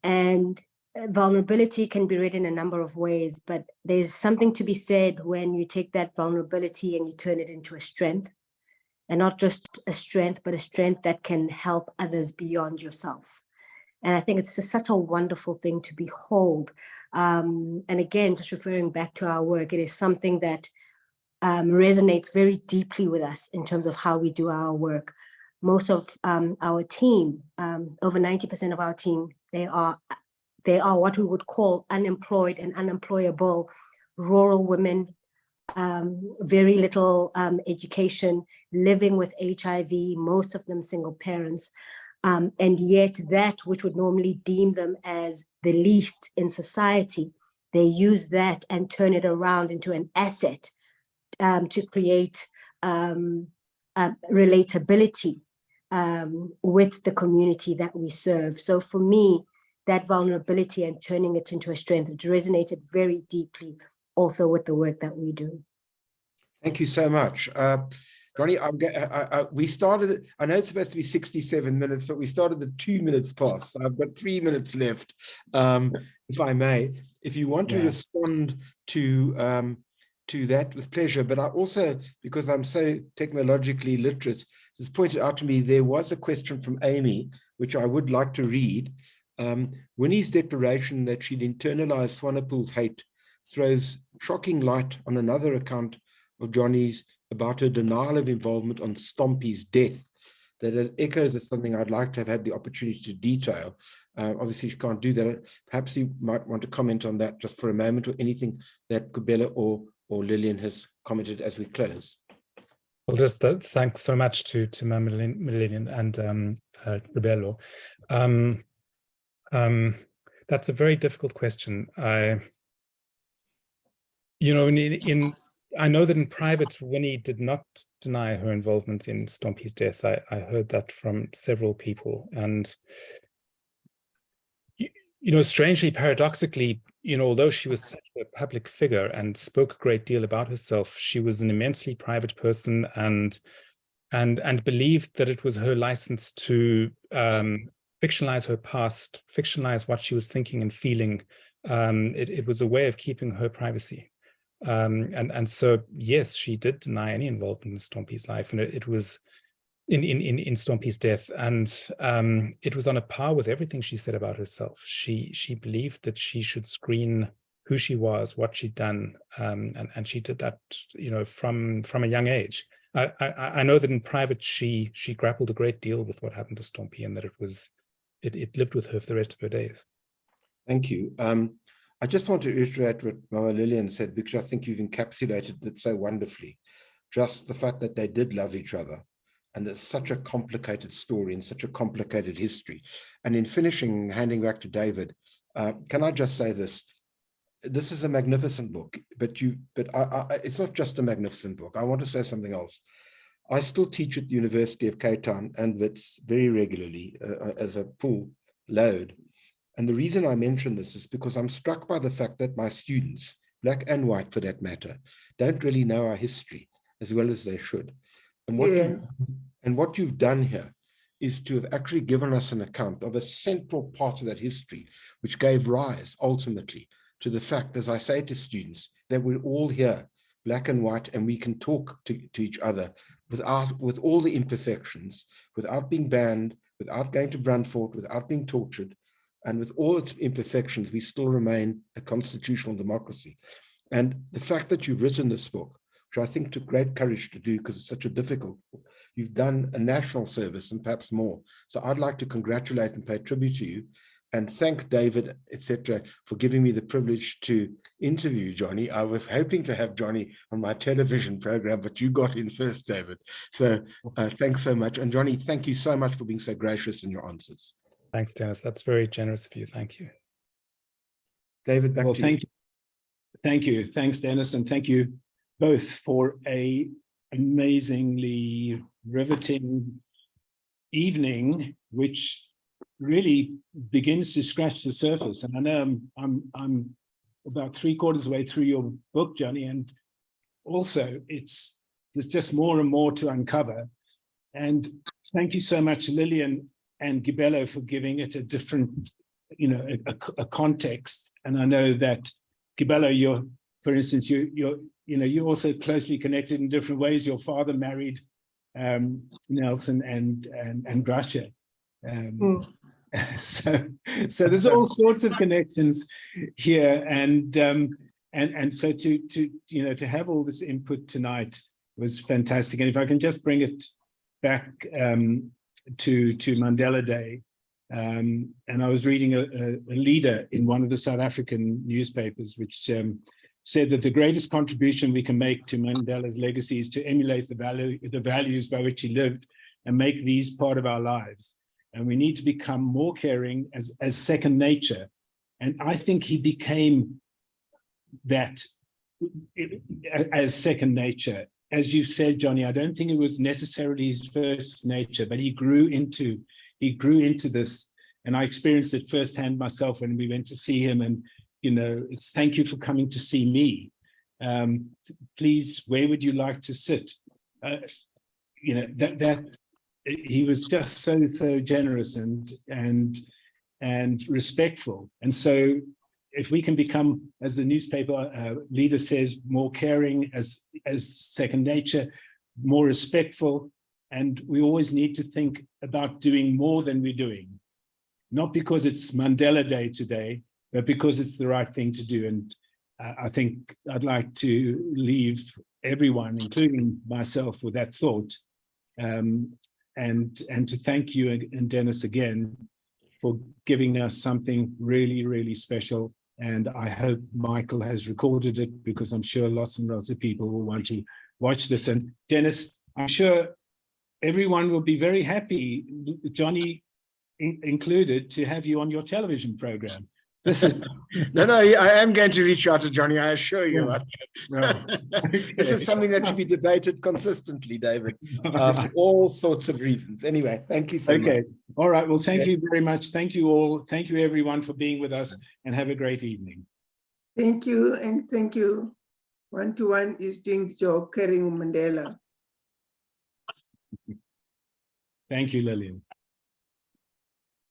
And vulnerability can be read in a number of ways, but there's something to be said when you take that vulnerability and you turn it into a strength. And not just a strength, but a strength that can help others beyond yourself. And I think it's just such a wonderful thing to behold. And again, just referring back to our work, it is something that resonates very deeply with us in terms of how we do our work. Most of our team, over 90% of our team, they are what we would call unemployed and unemployable rural women, very little education, living with HIV, most of them single parents. And yet that which would normally deem them as the least in society, they use that and turn it around into an asset to create relatability with the community that we serve. So for me, that vulnerability and turning it into a strength, it resonated very deeply also with the work that we do. Thank you so much. Jonny, we started, I know it's supposed to be 67 minutes, but we started at 2 minutes past. So I've got 3 minutes left, if I may. If you want to respond to that, with pleasure. But I also, because I'm so technologically literate, it's pointed out to me there was a question from Amy, which I would like to read. Winnie's declaration that she'd internalized Swanepoel's hate throws shocking light on another account of Jonny's about her denial of involvement on Stompie's death. That echoes as something I'd like to have had the opportunity to detail. Obviously, she can't do that. Perhaps you might want to comment on that just for a moment, or anything that Kubelo or Lillian has commented as we close. Well, just thanks so much to Lillian and Kubelo. That's a very difficult question. I know that in private, Winnie did not deny her involvement in Stompie's death. I heard that from several people. And, strangely, paradoxically, although she was such a public figure and spoke a great deal about herself, she was an immensely private person and believed that it was her license to fictionalize her past, fictionalize what she was thinking and feeling. It was a way of keeping her privacy. And so, yes, she did deny any involvement in Stompie's life, and it was in Stompie's death, and it was on a par with everything she said about herself. She believed that she should screen who she was, what she'd done, and she did that, from a young age. I know that in private she grappled a great deal with what happened to Stompie, and that it lived with her for the rest of her days. Thank you. I just want to reiterate what Mama Lillian said, because I think you've encapsulated it so wonderfully. Just the fact that they did love each other, and it's such a complicated story and such a complicated history. And in finishing, handing back to David, can I just say this? this is a magnificent book, but it's not just a magnificent book. I want to say something else. I still teach at the University of Cape Town and Wits very regularly as a full load. And the reason I mention this is because I'm struck by the fact that my students, black and white for that matter, don't really know our history as well as they should. And what you've done here is to have actually given us an account of a central part of that history, which gave rise ultimately to the fact, as I say to students, that we're all here, black and white, and we can talk to each other with all the imperfections, without being banned, without going to Brandfort, without being tortured, and with all its imperfections, we still remain a constitutional democracy. And the fact that you've written this book, which I think took great courage to do because it's such a difficult book, you've done a national service and perhaps more. So I'd like to congratulate and pay tribute to you and thank David, etc., for giving me the privilege to interview Jonny. I was hoping to have Jonny on my television program, but you got in first, David. So thanks so much. And Jonny, thank you so much for being so gracious in your answers. Thanks, Dennis. That's very generous of you. Thank you. David, back to you. Thank you. Thanks, Dennis. And thank you both for a amazingly riveting evening, which really begins to scratch the surface. And I know I'm about 3/4 way through your book, Jonny, and also there's just more and more to uncover. And thank you so much, Lillian and Gibello, for giving it a different, a context. And I know that Gibello, for instance, you're also closely connected in different ways. Your father married Nelson and Gracia. So there's all sorts of connections here, and so to have all this input tonight was fantastic. And if I can just bring it back to Mandela Day, and I was reading a leader in one of the South African newspapers, which said that the greatest contribution we can make to Mandela's legacy is to emulate the values by which he lived and make these part of our lives. And we need to become more caring as second nature. And I think he became that as second nature. As you said, Jonny, I don't think it was necessarily his first nature, but he grew into this. And I experienced it firsthand myself when we went to see him. And, it's thank you for coming to see me. Please, where would you like to sit? That he was just so generous and respectful. And so if we can become, as the newspaper leader says, more caring as second nature, more respectful, and we always need to think about doing more than we're doing, not because it's Mandela Day today, but because it's the right thing to do. And I think I'd like to leave everyone, including myself, with that thought. And to thank you and Dennis again for giving us something really, really special. And I hope Michael has recorded it, because I'm sure lots and lots of people will want to watch this. And Dennis, I'm sure everyone will be very happy, Jonny included, to have you on your television program. This is no, I am going to reach out to Jonny, I assure you. Yeah. Okay. This is something that should be debated consistently, David, for all sorts of reasons. Anyway, thank you so much. Okay. All right. Well, thank you very much. Thank you all. Thank you, everyone, for being with us, and have a great evening. Thank you, and thank you. 1-to-1 is doing the job, carrying Mandela. Thank you, Lillian.